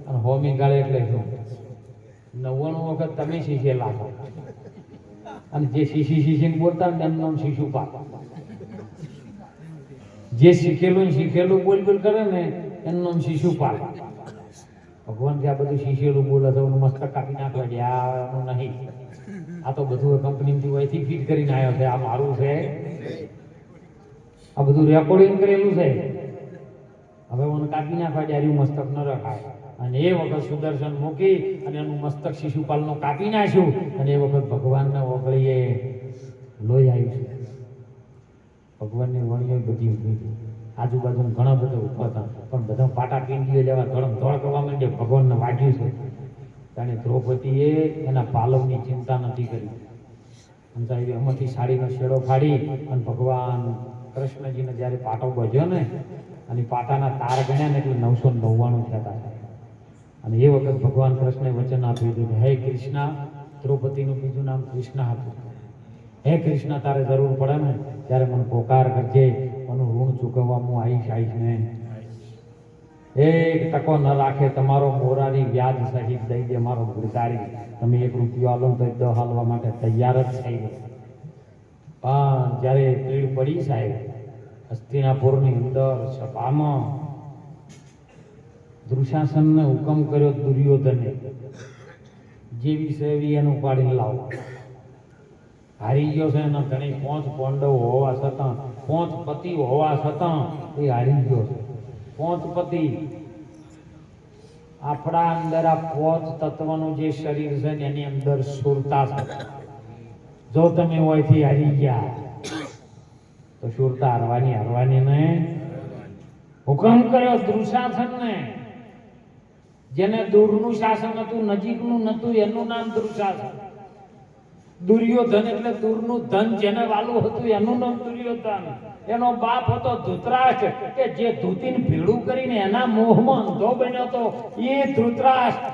અને 100મી ગાળે એટલે શું? 99 વખત તમે શીખેલા છો, અને જે શીશીને બોલતા ને એમનું નામ શિશુપાલ. જે શીખેલું બોલ કરે ને એનું નામ શિશુપાલ. ભગવાન કે આ બધું શીશેલું બોલે તો મસ્તક કાપી નાખવા છે, આ નહીં. આ તો બધું કંપનીથી અહીંથી ફિટ કરીને આવ્યો છે, આ મારું છે, આ બધું રેકોર્ડિંગ કરેલું છે. હવે મને કાપી નાખવા જાય મસ્તક ન રખાય. અને એ વખત સુદર્શન મૂકી અને એનું મસ્તક શિશુપાલનું કાપી નાખ્યું, અને એ વખત ભગવાનના ઓગળીએ લોહી આવ્યું છે. ભગવાનની વણીઓ બધી ઉભી હતી, આજુબાજુ ઘણા બધા ઉભા હતા, પણ બધા પાટા પીંડીઓ લેવા ધોળ કરવા માંડે. ભગવાનને વાગ્યું છે, કારણ દ્રૌપદીએ એના પાલવની ચિંતા નથી કરી. સમજાય એમાંથી સાડીનો શેડો ફાડી અને ભગવાન કૃષ્ણજીને જ્યારે પાટો બાંધ્યો ને, અને પાટાના તાર ગણ્યા ને એટલે 999 થતા. અને એ વખત ભગવાન કૃષ્ણે વચન આપ્યું હતું કે હે કૃષ્ણ, દ્રૌપદીનું બીજું નામ કૃષ્ણ હતું. હે કૃષ્ણ, તારે જરૂર પડે ને ત્યારે મને પોકાર કરજે, એનું ઋણ ચૂકવવા હું આવીશ ને. એક ટકો ન રાખે તમારો મોરારી વ્યાજ સહિત દઈ દે મારો ગુરકારી. તમે 1 રૂપિયો આલો તો 10 હાલવા માટે તૈયાર જ થઈ ગયો. પણ જ્યારે પીડ પડી સાહેબ હસ્તિનાપુરની અંદર સભામાં, દુશાસનને હુકમ કર્યો દુર્યોધને જેવી સેવી એનું પાડીને લાવો. હારી ગયો છે એના ઘણી 5 પાંડવ હોવા છતાં, 5 પતિ હોવા છતાં એ હારી ગયો છે. 5 પતિ આપણા અંદર આ 5 તત્વનું જે શરીર છે ને એની અંદર સુરતા છે. જો તમે ઓયથી હારી ગયા તો તો શૂરતા હારવાની ને હુકમ કર્યો દુશાસનને, જેને દૂરનું શાસન હતું, નજીકનું નતું, એનું નામ દુશાસન. દુર્યોધન એટલે દૂરનું ધન જેને વાલું હતું એનું નામ દુર્યોધન. એનો બાપ હતો ધૃતરાષ્ટ્ર, કે જે ધૂતીને ભેળું કરીને એના મોહમાં અંધો બન્યો હતો એ ધૃતરાષ્ટ્ર.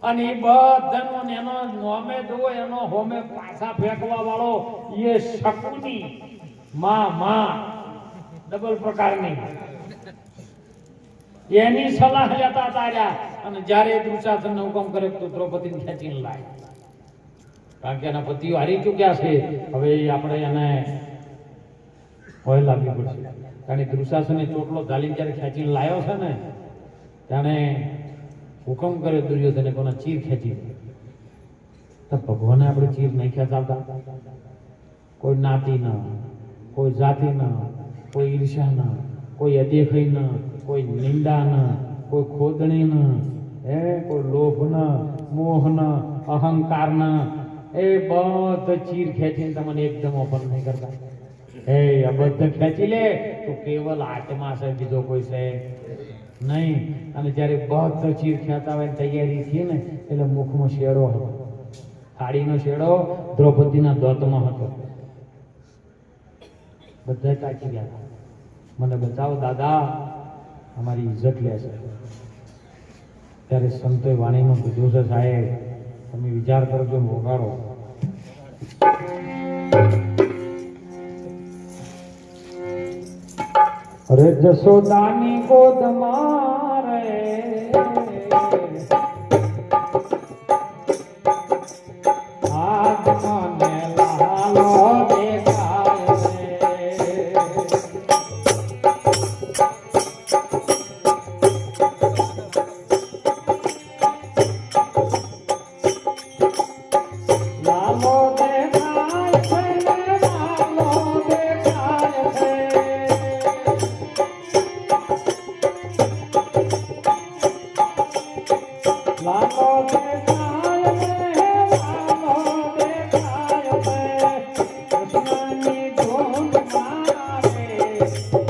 અને એ બધાનો એનો નોમે દો એનો હોમે પાછા ફેંકવા વાળો એ શકુની માં ડબલ પ્રકારની એની સલાહ લેતા તાર્યા. અને જ્યારે દુશાસનને હુકમ કર્યો તો દ્રૌપદીને ખેંચીને લાય, કારણ કે એના પતિઓ હારી ચૂક્યા છે. હવે આપણે એને હોય લાવવી પડશે, કારણ કે દુશાસને ચોટલો ઝાલીને જ્યારે ખેંચીને લાવ્યો છે ને, ત્યારે હુકમ કર્યો દુર્યોધને કોના ચીર ખેંચી. તો ભગવાને આપણે ચીર નહીં ખેંચાવતા. કોઈ નાતી ના, કોઈ જાતિ ના, કોઈ ઈર્ષા ના, કોઈ અદેખાઈ ના, કોઈ નિંદા ના, કોઈ ખોદણી ના, કોઈ લોભ ના, મોહ ના, અહંકાર ના, એ બધા ચીર ખેંચીને તમને એકદમ ઓપન નહીં કરતા. આ બધા ખેંચી લે તો કેવલ આત્મા છે, બીજો કોઈ છે નહીં. અને જ્યારે બધા ચીર ખેંચાવાની તૈયારી થઈ ને, એટલે મુખમાં શેડો હતો, થાળીનો શેડો દ્રૌપદીના દોતમાં હતો. બધા તાકી ગયા, મને બચાવો દાદા, અમારી ઇજ્જત લે છે. ત્યારે સંતોએ વાણીમાં કીધું છે, સાહેબ તમે વિચાર કરજો, મોગાડો. અરે જશોદાની ગોદમાં રે આજ મને લાલો દેખાય રે. લાલો દેખાય છે, લાલો દેખાય છે. લાલો દેખાય છે, લાલો દેખાય છે. કૃષ્ણની ધૂન મારે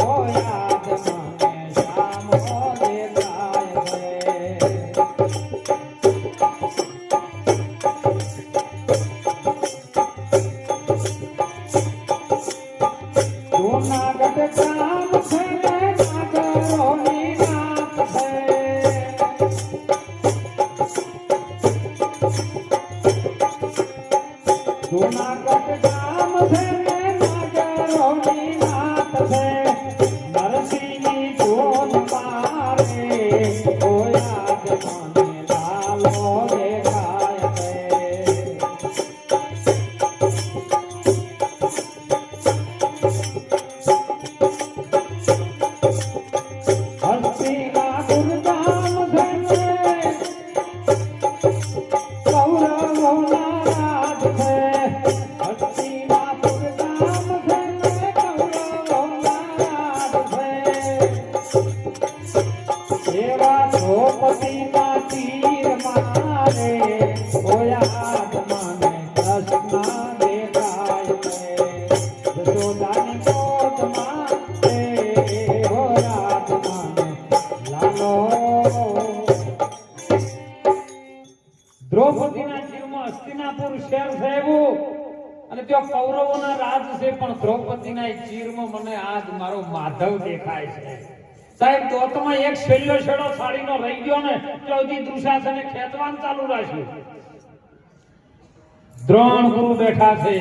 ઓ યાદ મને શ્યામો દેખાય છે. જૂનાગઢ ગામ છે ને નાગરોની નાત છે. જૂનાગઢ ગામ છે ને નાગરોની નાત છે. નરસિંહની ધૂન મારે ઓ યાદ મને લાલો દેખાય છે. હસ્તિનાપુર ગામ છે ને કૌરવોના રાજ છે. હસ્તિનાપુર ગામ છે ને કૌરવોના રાજ છે. એવા દ્રૌપદીના તીર મારે ઓ યાદ મને કૃષ્ણ દેખાય છે. જશોદાની ગોદમાં રે ઓ યાદ મને લાલો. દ્રૌપદીના જીવમાં હસ્તિનાપુર શહેર છે એવું, અને ત્યાં કૌરવોના રાજ છે, પણ દ્રૌપદીના ચીરમાં મને આજ મારો માધવ દેખાય છે. સાહેબ દોતમાં એક છેલ્લો છેડો સાડીનો રહી ગયો ને, ત્યાં દુશાસને ખેંચવાનું ચાલુ રાખ્યું. દ્રોણ ગુરુ બેઠા છે,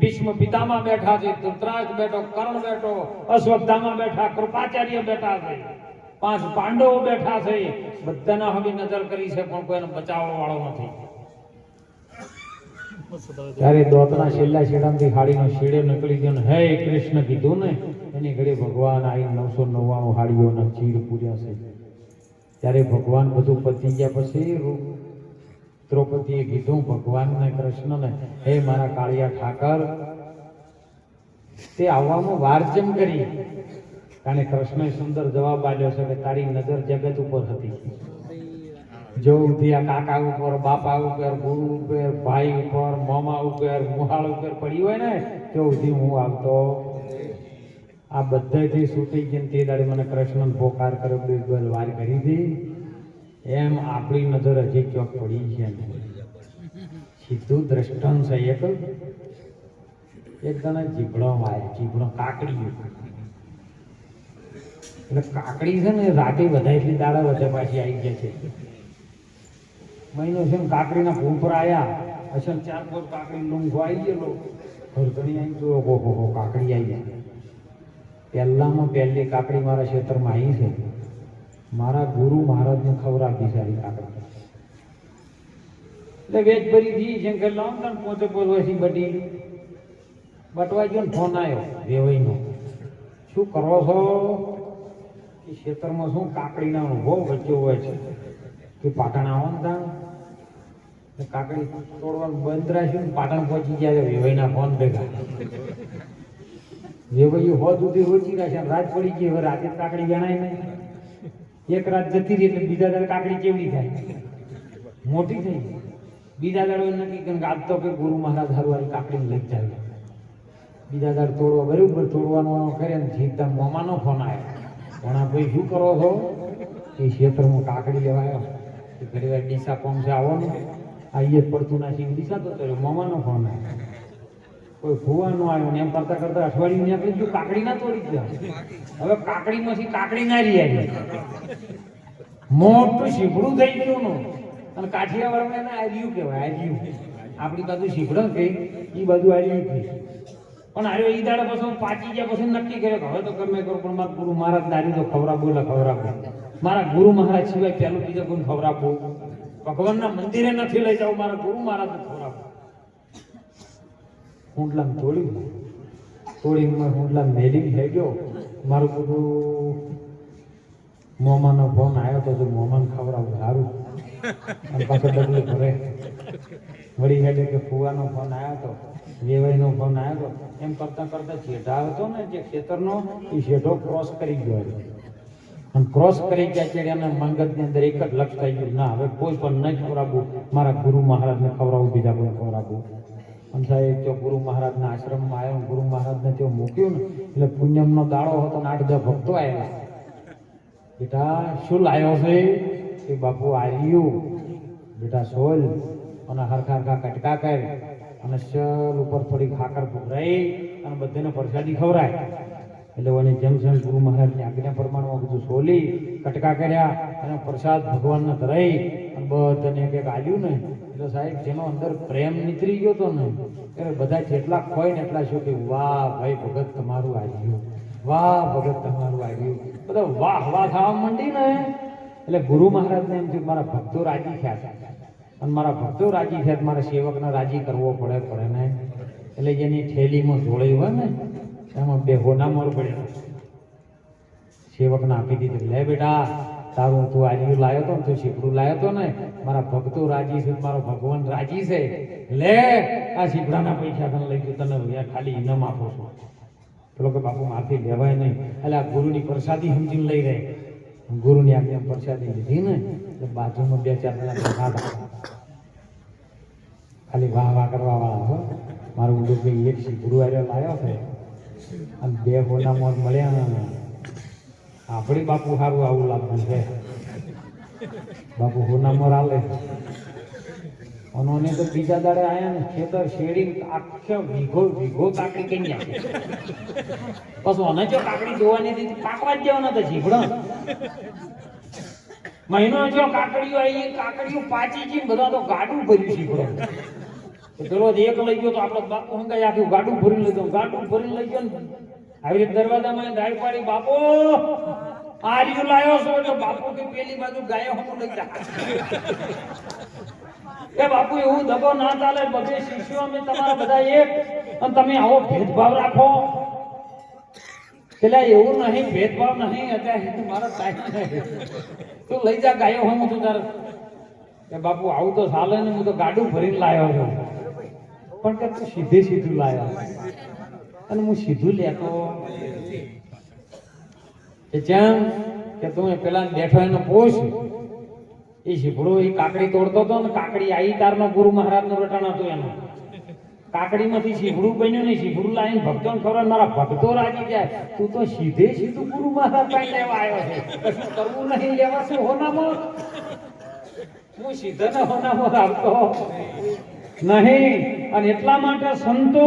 ભીષ્મ પિતામહ બેઠા છે, ધૃતરાષ્ટ્ર બેઠો, કર્ણ બેઠો, અશ્વત્થામા બેઠા, કૃપાચાર્ય બેઠા છે, 5 પાંડવો બેઠા છે. બધાના હવે નજર કરી છે, પણ કોઈને બચાવવા વાળો નથી. ત્યારે દોતના છેલ્લા છેડામાંથી હાડીનો છેડો નીકળી ગયો ને હે કૃષ્ણ કીધું ને, એની ઘડી ભગવાન આવી 999 હાડીઓના ચીર પૂર્યા છે. ત્યારે ભગવાન બધું પતી ગયા પછી દ્રૌપદીએ કીધું ભગવાનને, કૃષ્ણને, હે મારા કાળિયા ઠાકર, તે આવવામાં વાર જેમ કરી, કારણ કૃષ્ણએ સુંદર જવાબ આપ્યો છે કે તારી નજર જગત ઉપર હતી. જો આ કાકા ઉપર, બાપા ઉપર, ગુરુ ઉપર, ભાઈ ઉપર, મામા ઉપર, મુહાળ ઉપર પડી હોય ને, તો સુધી હું આવતો આ બધાથી છૂટી ગઈ તે દાડે મને કૃષ્ણ પોકાર કર્યો બિલકુલ વાર કરી હતી એમ આપણી નજર હજી ચોક પડી છે સીધું દ્રષ્ટાંત છે એક જણા જીભડો વાય જીભડો કાકડી એટલે કાકડી છે ને રાતે બધા એટલી દાડા વધે પાછી આવી ગયા છે મહિનો છે ને કાકડીના ભૂપર આવ્યા અસલ 4-5 કાકડી લૂંઘો આવી ગયેલો ઘરઘણી આવી ગયો ઓહો કાકડી આવી ગયા પહેલામાં પહેલી કાકડી મારા ક્ષેત્રમાં આવી છે મારા ગુરુ મહારાજને ખવડાવી સારી કાકડી એટલે વેચ ભરી દી શંકર લાવ પોતે પોરવાથી બટી બટવા ગયો ને ફોન આવ્યો વેવાઈનો શું કરો છો એ ક્ષેત્રમાં શું કાકડીના અનુભવ વચ્ચે હોય છે કે પાટણ આવો ને ત્યાં કાકડી તોડવાનું બંધ રાખ્યું ને પાટણ પહોંચી ગયા વેવાઈના ફોન ભેગા વેવાઈ હો સુધી રોચી રહ્યા છે રાત પડી ગઈ હવે રાતે કાકડી ગણાય નહીં એક રાત જતી રહી એટલે બીજા દાડે કાકડી કેવડી થાય મોટી થઈ બીજા દાડે નક્કી કરીને આજ તો કે ગુરુ મહારાજ હારું કાકડી લઈ જાય બીજા દાડે તોડવા બરોબર તોડવાનો કરે ને સીધા મોમાનો ફોન આવ્યો ઘણા ભાઈ શું કરો છો એ ક્ષેત્રમાં કાકડી લેવાયો ઘણી વાર ડીસા કોમ છે આવવાનું આઈએ પડતું નાખી ડીસા તો મોમાનો ફોન આવ્યો કોઈ ફુવાનો આવ્યો ને એમ કરતા કરતા અઠવાડિયું નીકળી ગયું કાકડી ના તોડી ગયા હવે કાકડીમાંથી કાકડી ના રહી આવી મોટું શીપડું થઈ ગયું નું અને કાઠિયાવાડ એને આર્યું કહેવાય આર્યું આપણી બાજુ શીપડો કે એ બાજુ આર્યું થઈ પણ આવ્યો એ દાડે પછી પાચી ગયા પછી નક્કી કર્યો કે હવે તો ગમે કરો પણ મારા ગુરુ મહારાજ દારી તો ખવડાવવું મારા ગુરુ મહારાજ સિવાય પેલું બીજો કોઈ ખવડાવવું ભગવાનના મંદિરે નથી લઈ જાવ મારા ગુરુ મહારાજ ખવડાવવું હુંડલા તોડી હુંડલા મેલી થઈ ગયો મારું બધું મોમાનો ફોન આવ્યો તો મોમાન ખવડાવું સારું અને પાછો ડગલું ભરે વળી હેડે કે ફુવાનો ફોન આવ્યો તો વેવાઈનો ફોન આવ્યો તો એમ કરતા કરતા શેઠા હતો ને જે ખેતરનો એ શેઠો ક્રોસ કરી ગયો અને ક્રોસ કરી ગયા છે એના મંગતની અંદર એક જ લક્ષ થઈ ગયું ના હવે કોઈ પણ નહીં ખવડાવવું મારા ગુરુ મહારાજને ખવડાવવું બીજા કોઈ ખવડાવવું અને સાહેબ જો ગુરુ મહારાજના આશ્રમમાં આવ્યો ગુરુ મહારાજને ત્યાં મૂક્યું ને એટલે પુણ્યમનો દાડો હતો ને 8-10 ભક્તો આવ્યા બેટા શું લાવ્યો છે કે બાપુ આવ્યું બેટા સોલ અને હરખા કટકા કર અને શલ ઉપર થોડી ખાકર ભૂરાઈ અને બધાને પ્રસાદી ખવડાય એટલે ઓને જેમ ગુરુ મહારાજની આજ્ઞા પ્રમાણે બધું સોલી કટકા કર્યા અને પ્રસાદ ભગવાનને ધરાઈ અને બધાને એક આલ્યું ને એટલે સાહેબ જેનો અંદર પ્રેમ નીતરી ગયો તો ને એટલે બધા જેટલા ખોય ને એટલા શું કે વાહ ભાઈ ભગત તમારું આવ્યું વાહ ભગત તમારું આવ્યું બધા વાહ વાહ થવા માંડી ને એટલે ગુરુ મહારાજને એમ થયું મારા ભક્તો રાજી થયા અને મારા ભક્તો રાજી થયા મારા સેવકને રાજી કરવો પડે ને એટલે જેની થેલીમાં જોડાઈ હોય ને એમાં 2 હોના મોર પડ્યા સેવકને આપી દીધું લે બેટા તારું તું આજ્યું લાવ્યો તો ને તું શીપડું લાવ્યો તો ને મારા ભક્તો રાજી છે મારો ભગવાન રાજી છે લે આ શીપડાના પૈસા તને લઈ ગયું તને ખાલી ઇનામ આપું છું પેલો કે બાપુ માફી લેવાય નહીં એટલે આ ગુરુની પ્રસાદી સમજીને લઈ રહે ગુરુની આજ્ઞા પ્રસાદી લીધી ને એટલે બાજુમાં 2-4 જણા પ્રસાદ ખાલી વાહ કરવા વાળા હો મારું ઊંડું કે એક શીપડું લાવ્યો છે અને 2 હોના મોર મળ્યા આપણી બાપુ સારું આવું લાભવું છે બાપુ હોના મોર આલે અને તો બીજા દાડે આયા ને ખેતર શેડી આખો વીઘો કાકડી કઈ નાખી પછી અને જો કાકડી જોવાની હતી પાકવા જ જવાના હતા જીભડો મહિનો જો કાકડીઓ આવી કાકડીઓ પાચી ગઈ બધા તો ગાડું ભર્યું જીભડો પેલો એક લઈ ગયો તો આપણો બાપુ હંગાઈ આખું ગાડું ભરી લઈ ગયો ને આવી રીતે દરવાજામાં ગાય પાડી બાપો આર્યું લાયો છો એટલે બાપુ કે પેલી બાજુ ગાયો હું લઈ જા એ બાપુ એવું દબો ના ચાલે બધે શિષ્યો અમે તમારા બધા એક અને તમે આવો ભેદભાવ રાખો એટલે એવું નહીં ભેદભાવ નહીં અત્યારે મારા ટાઈમ તું લઈ જા ગાયો હું તું તાર એ બાપુ આવું તો ચાલે ને હું તો ગાડું ભરીને લાયો છું પણ કે તું સીધું લાયો અને હું સીધું લેતો જેમ કે તું પેલા બેઠો એનો પોષ એ શીપડો એ કાકડી તોડતો હતો ને કાકડી આવી તારનો ગુરુ મહારાજ નો રટાણ હતું એનો કાકડીમાંથી શીભડું બન્યું ને શીભડું લાવીને ભક્તોને ખવડાવે, મારા ભક્તો રાજી જાય. તું તો સીધે સીધું ગુરુ મહારાજ પાસે લેવા આવ્યો છે, કશું કરવું નહીં, લેવા શું હોનામાં? હું સીધા ને હોનામાં આવતો નહીં. અને એટલા માટે સંતો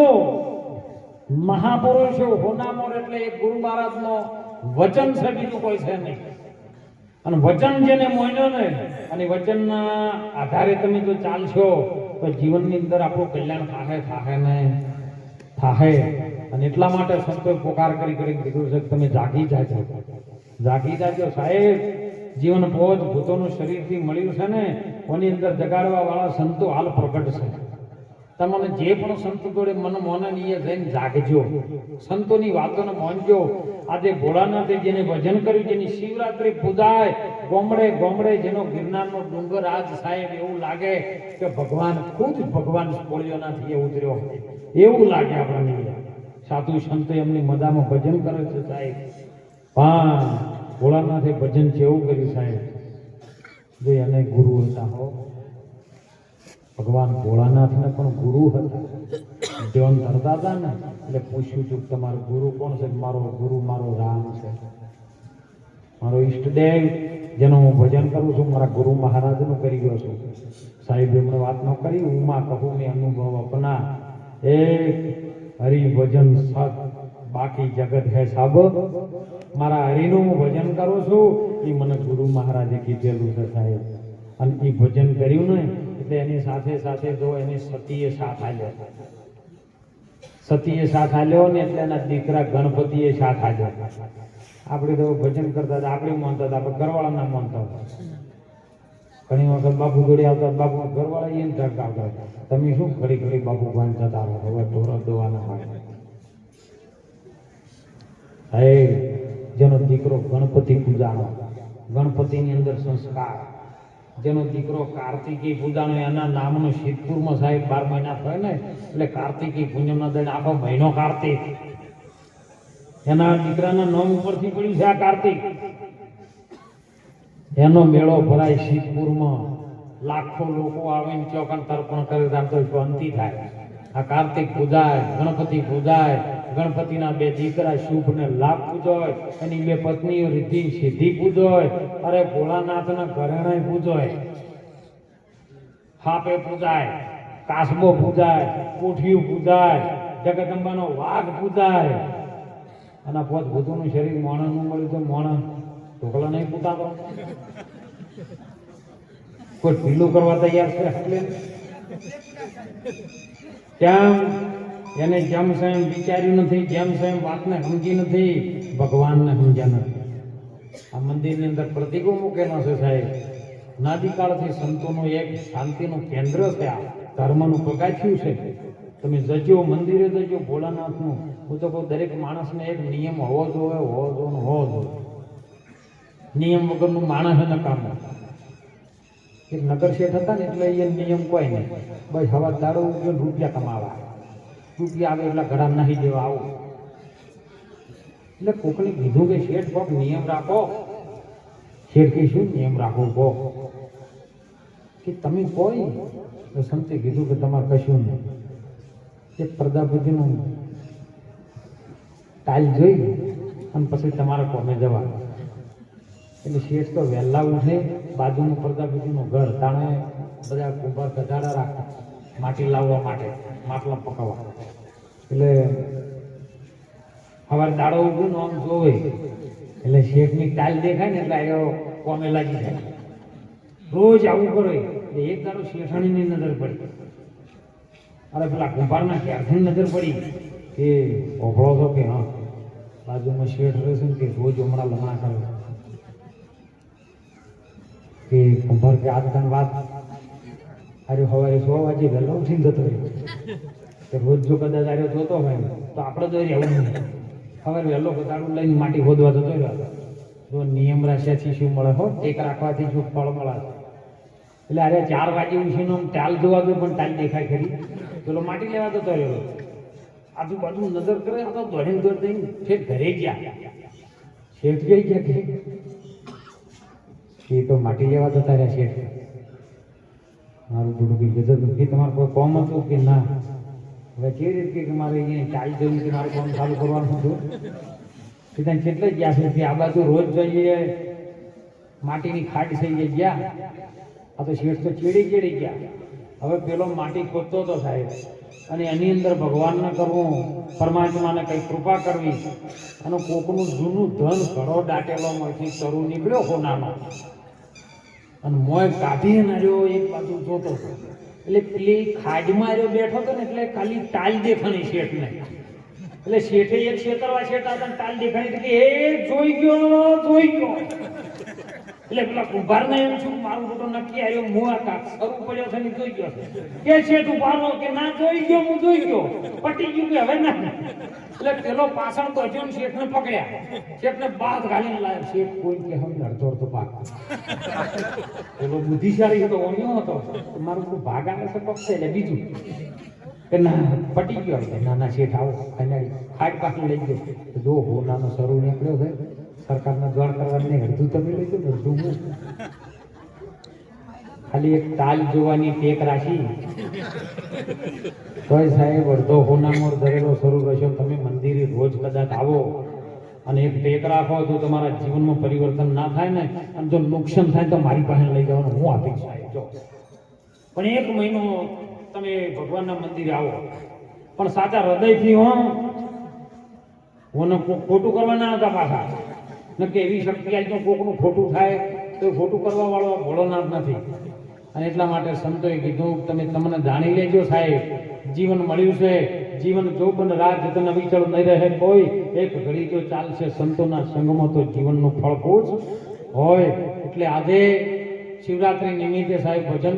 મહાપુરુષો હોનામોર એટલે એક ગુરુ મહારાજનો વચન છે, બીજું કોઈ છે નહીં. અને વચન જેને મોન્યો ને અને વચનના આધારે તમે જો ચાલશો તો જીવનની અંદર આપણું કલ્યાણ થાહે ને થાહે. અને એટલા માટે સંતોએ પોકાર કરી કીધું છે કે તમે જાગી જાજો સાહેબ. જીવન પોજ ભૂતોનું શરીરથી મળ્યું છે ને, કોની અંદર જગાડવા વાળા સંતો હાલ પ્રગટ છે. તમને જે પણ સંત જોડે મન મોને એ જઈને જાગજો, સંતોની વાતોને માનજો. આજે ભોળાનાથે જેને ભજન કર્યું, જેની શિવરાત્રી પૂજાય ગોમડે ગોમડે, જેનો ગિરનારનો ડુંગર આજ સાહેબ એવું લાગે કે ભગવાન ખુદ ભગવાન કોળીઓનાથી ઉતર્યો એવું લાગે આપણને. સાધુ સંતો એમની મદામાં ભજન કરે છે સાહેબ. પણ ભોળાનાથે ભજન કેવું કર્યું સાહેબ? જો એને ગુરુ હતા હો, ભગવાન ભોળાનાથને પણ ગુરુ હતા. ધ્યાન કરતા હતા ને એટલે પૂછ્યું હતું તમારો ગુરુ કોણ છે? મારો ગુરુ મારો રામ છે, મારો ઈષ્ટદેવ જેનો હું ભજન કરું છું, મારા ગુરુ મહારાજનું કરી ગયો છું. સાહેબ એમણે વાત ન કરી, ઉમા કહું મેં અનુભવ અપના, એક હરિભજન સત બાકી જગત હે સબ. મારા હરિનું હું ભજન કરું છું, એ મને ગુરુ મહારાજે કીધેલું છે સાહેબ. અને એ ભજન કર્યું ને એટલે એની સાથે સાથે જો એની સતીએ સાથ આલ્યો, સતીએ સાથ આલ્યો ને એટલે એના દીકરા ગણપતિએ સાથ આલ્યો. આપણે તો ભજન કરતા હતા, આપણે માનતા હતા, આપણે ઘરવાળા ના માનતા હતા. ઘણી વખત બાપુ જોડે આવતા, બાપુ ઘરવાળા એને ધરકાવતા હતા, તમે શું ઘડી ઘડી બાપુ બાંધતા હતા, હવે ઢોરો દોવાના હોય. હે જેનો દીકરો ગણપતિ પૂજાનો, ગણપતિની અંદર સંસ્કાર, જેનો દીકરો કાર્તિકી પૂજાનો, એના નામનો સિદ્ધપુરમાં સાહેબ 12 મહિના થાય ને એટલે કાર્તિકી પૂનમના દડે આખો મહિનો કાર્તિક, એના દીકરાના નામ ઉપરથી પડ્યું છે આ કાર્તિક. એનો મેળો ભરાય સિદ્ધપુરમાં, લાખો લોકો આવીને ચોકન તર્પણ કરે, આમ તો શાંતિ થાય. આ કાર્તિક પૂજાય, ગણપતિ પૂજાય, ગણપતિના 2 દીકરા શુભ ને લાભ પૂજોય, એની 2 પત્નીઓ રિદ્ધિ સિદ્ધિ પૂજોય. અરે ભોળાનાથના ઘરેણાય પૂજોય, હાપે પૂજાય, કાસબો પૂજાય, કોઠિયું પૂજાય, જગદંબાનો વાઘ પૂજાય. અને પોત ભૂતોનું શરીર મોણાનું મળ્યું તો મોણા ઢોકળા નહીં પૂજાતો, કોઈ ઢીલું કરવા તૈયાર છે એટલે કેમ? એને જેમ સેમ વિચાર્યું નથી, જેમ સેમ વાતને સમજી નથી, ભગવાનને સમજ્યા નથી. આ મંદિરની અંદર પ્રતિકો મૂકેલા છે સાહેબ. નાદિકાળથી સંતોનું એક શાંતિનું કેન્દ્ર છે, આ ધર્મનું પ્રકાશ્યું છે. તમે જજો મંદિરે જજો ભોળાનાથનું. હું તો કહું દરેક માણસને એક નિયમ હોવો જોઈએ. નિયમ વગરનું માણસ નકામો. એક નગર શેઠ હતા ને એટલે એ નિયમ કોઈ નહીં, બસ હવા દાડો ઉગ્યો રૂપિયા કમાવા, રૂપિયા આવે એટલા ઘડા નાહી દેવા આવું. એટલે કોકને કીધું કે શેઠ કોક નિયમ રાખો. શેઠ કે શું નિયમ રાખો કહો? કે તમે કોઈ સંતે કીધું કે તમારે કશું નહીં. એ પ્રજાપતિનું ટાઈલ જોઈ અને પછી તમારે કોમે જવાનું. એટલે શેઠ તો વહેલા ઉઠે, બાજુનું પ્રજાપતિનું ઘર, તાણે બધા કુંભાર ગધાડા રાખતા માટી લાવવા માટે, માટલા પકાવવા. એટલે સવારે દાડો ઉભું આમ જોવે એટલે શેઠની ટાઈલ દેખાય ને એટલે આવ્યો કોમે લાગી જાય. રોજ આવું કરે એટલે એક દાડો શેઠાણીની નજર પડી. અરે પેલા કુંભારના ક્યારથી નજર પડી કે ઓભળો છો કે હા બાજુમાં શેઠ રહેશે ને કે રોજ હમણાં લમણા કરે કે કુંભાર કે આજ તને વાત અરે સવારે 6 વાગે વહેલો ઉઠીને જતો રહ્યો કે રોજ જો કદાચ આર્યો જોતો હોય તો આપણે તો રહેવું નહીં. સવારે વહેલો કદાડું લઈને માટી ખોદવા જતો રહ્યો. જો નિયમ રાખ્યાથી શું મળે હો, ટેક રાખવાથી શું ફળ મળે. એટલે અરે 4 વાગે ઉઠીને ટાલ જોવા ગયો પણ ટાલ દેખાય ખરી, પેલો માટી લેવા જતો રહ્યો. આજુબાજુ નજર કરે તો દોડીને દઈને ઠેઠ ઘરે ગયા. શેઠ ગઈ ગયા કે એ તો માટી લેવા જતા રહ્યા શેઠ. મારું થોડું કે તમારે કોઈ કોમ હતું કે ના? હવે કેવી રીતે કે મારે અહીંયા ચાલી જવું કે મારે કામ ચાલુ કરવાનું હતું સીધા કેટલે ગયા છે કે આ બાજુ રોજ જઈએ માટીની ખાડ થઈ ગયા આ તો શેઠ તો ચીડી ગયા હવે પેલો માટી ખોદતો હતો સાહેબ અને એની અંદર ભગવાનને કરવું પરમાત્માને કઈ કૃપા કરવી અને કોકનું જૂનું ધન ઘડો દાટેલો માંથી તરુ નીકળ્યો હોનામાં અને મોય કાઢી નાર્યો એક બાજુ જોતો હતો એટલે પેલી ખાડમાં આવ્યો બેઠો હતો ને એટલે ખાલી ટાલ દેખાણી શેઠને એટલે શેઠે એક છેતરવા શેઠ હતા ટાલ દેખાણી કે એ જોઈ ગયો એટલે પેલા કુંભારને એમ છું મારું મોટો નક્કી આવ્યો હું આ કાક શરૂ પડ્યો છે ને જોઈ ગયો કે શેઠ ઉભારો કે ના જોઈ ગયો હું જોઈ ગયો પટી ગયું કે હવે ના એટલે પેલો પાછળ તો હજુ શેઠને પકડ્યા શેઠને બાદ ઘાલીને લાવ્યો શેઠ કોઈ કે હવે અડધો અડધો પાક પેલો બુદ્ધિશાળી હતો ઓન્યો હતો મારું પેલું ભાગ આવે છે પકશે એટલે બીજું કે ના પટી ગયો ના ના શેઠ આવો ખંડાડી ખાટ પાકી લઈ ગયો જો હોનાનો શરૂ નીકળ્યો છે સરકારના દ્વાર કરવાની અડધું તમે લઈ ગયો અડધું હું ખાલી એક તાલ જોવાની ટેક રાખી તોય સાહેબ અડધો હોનામોર ધરેલો શરૂ રહેશો તમે મંદિરે રોજ કદાચ આવો અને એક ટેક રાખો તો તમારા જીવનમાં પરિવર્તન ના થાય ને અને જો નુકસાન થાય તો મારી પાસે લઈ જવાનું હું આપીશ સાહેબ જો પણ એક મહિનો તમે ભગવાનના મંદિરે આવો પણ સાચા હૃદયથી હું ખોટું કરવા ના આવતા પાછા ન કે એવી શક્તિ આવી કોકનું ખોટું થાય તો ખોટું કરવા વાળો ભોળોનાથ નથી અને એટલા માટે સંતોએ કીધું તમે તમને જાણી લેજો સાહેબ જીવન મળ્યું છે જીવન જોબન રાત જતન અવિચળ નહીં રહે કોઈ એક ઘડી જો ચાલશે સંતોના સંગમાં તો જીવનનું ફળ ખૂબ હોય એટલે આજે શિવરાત્રી નિમિત્તે સાહેબ ભજન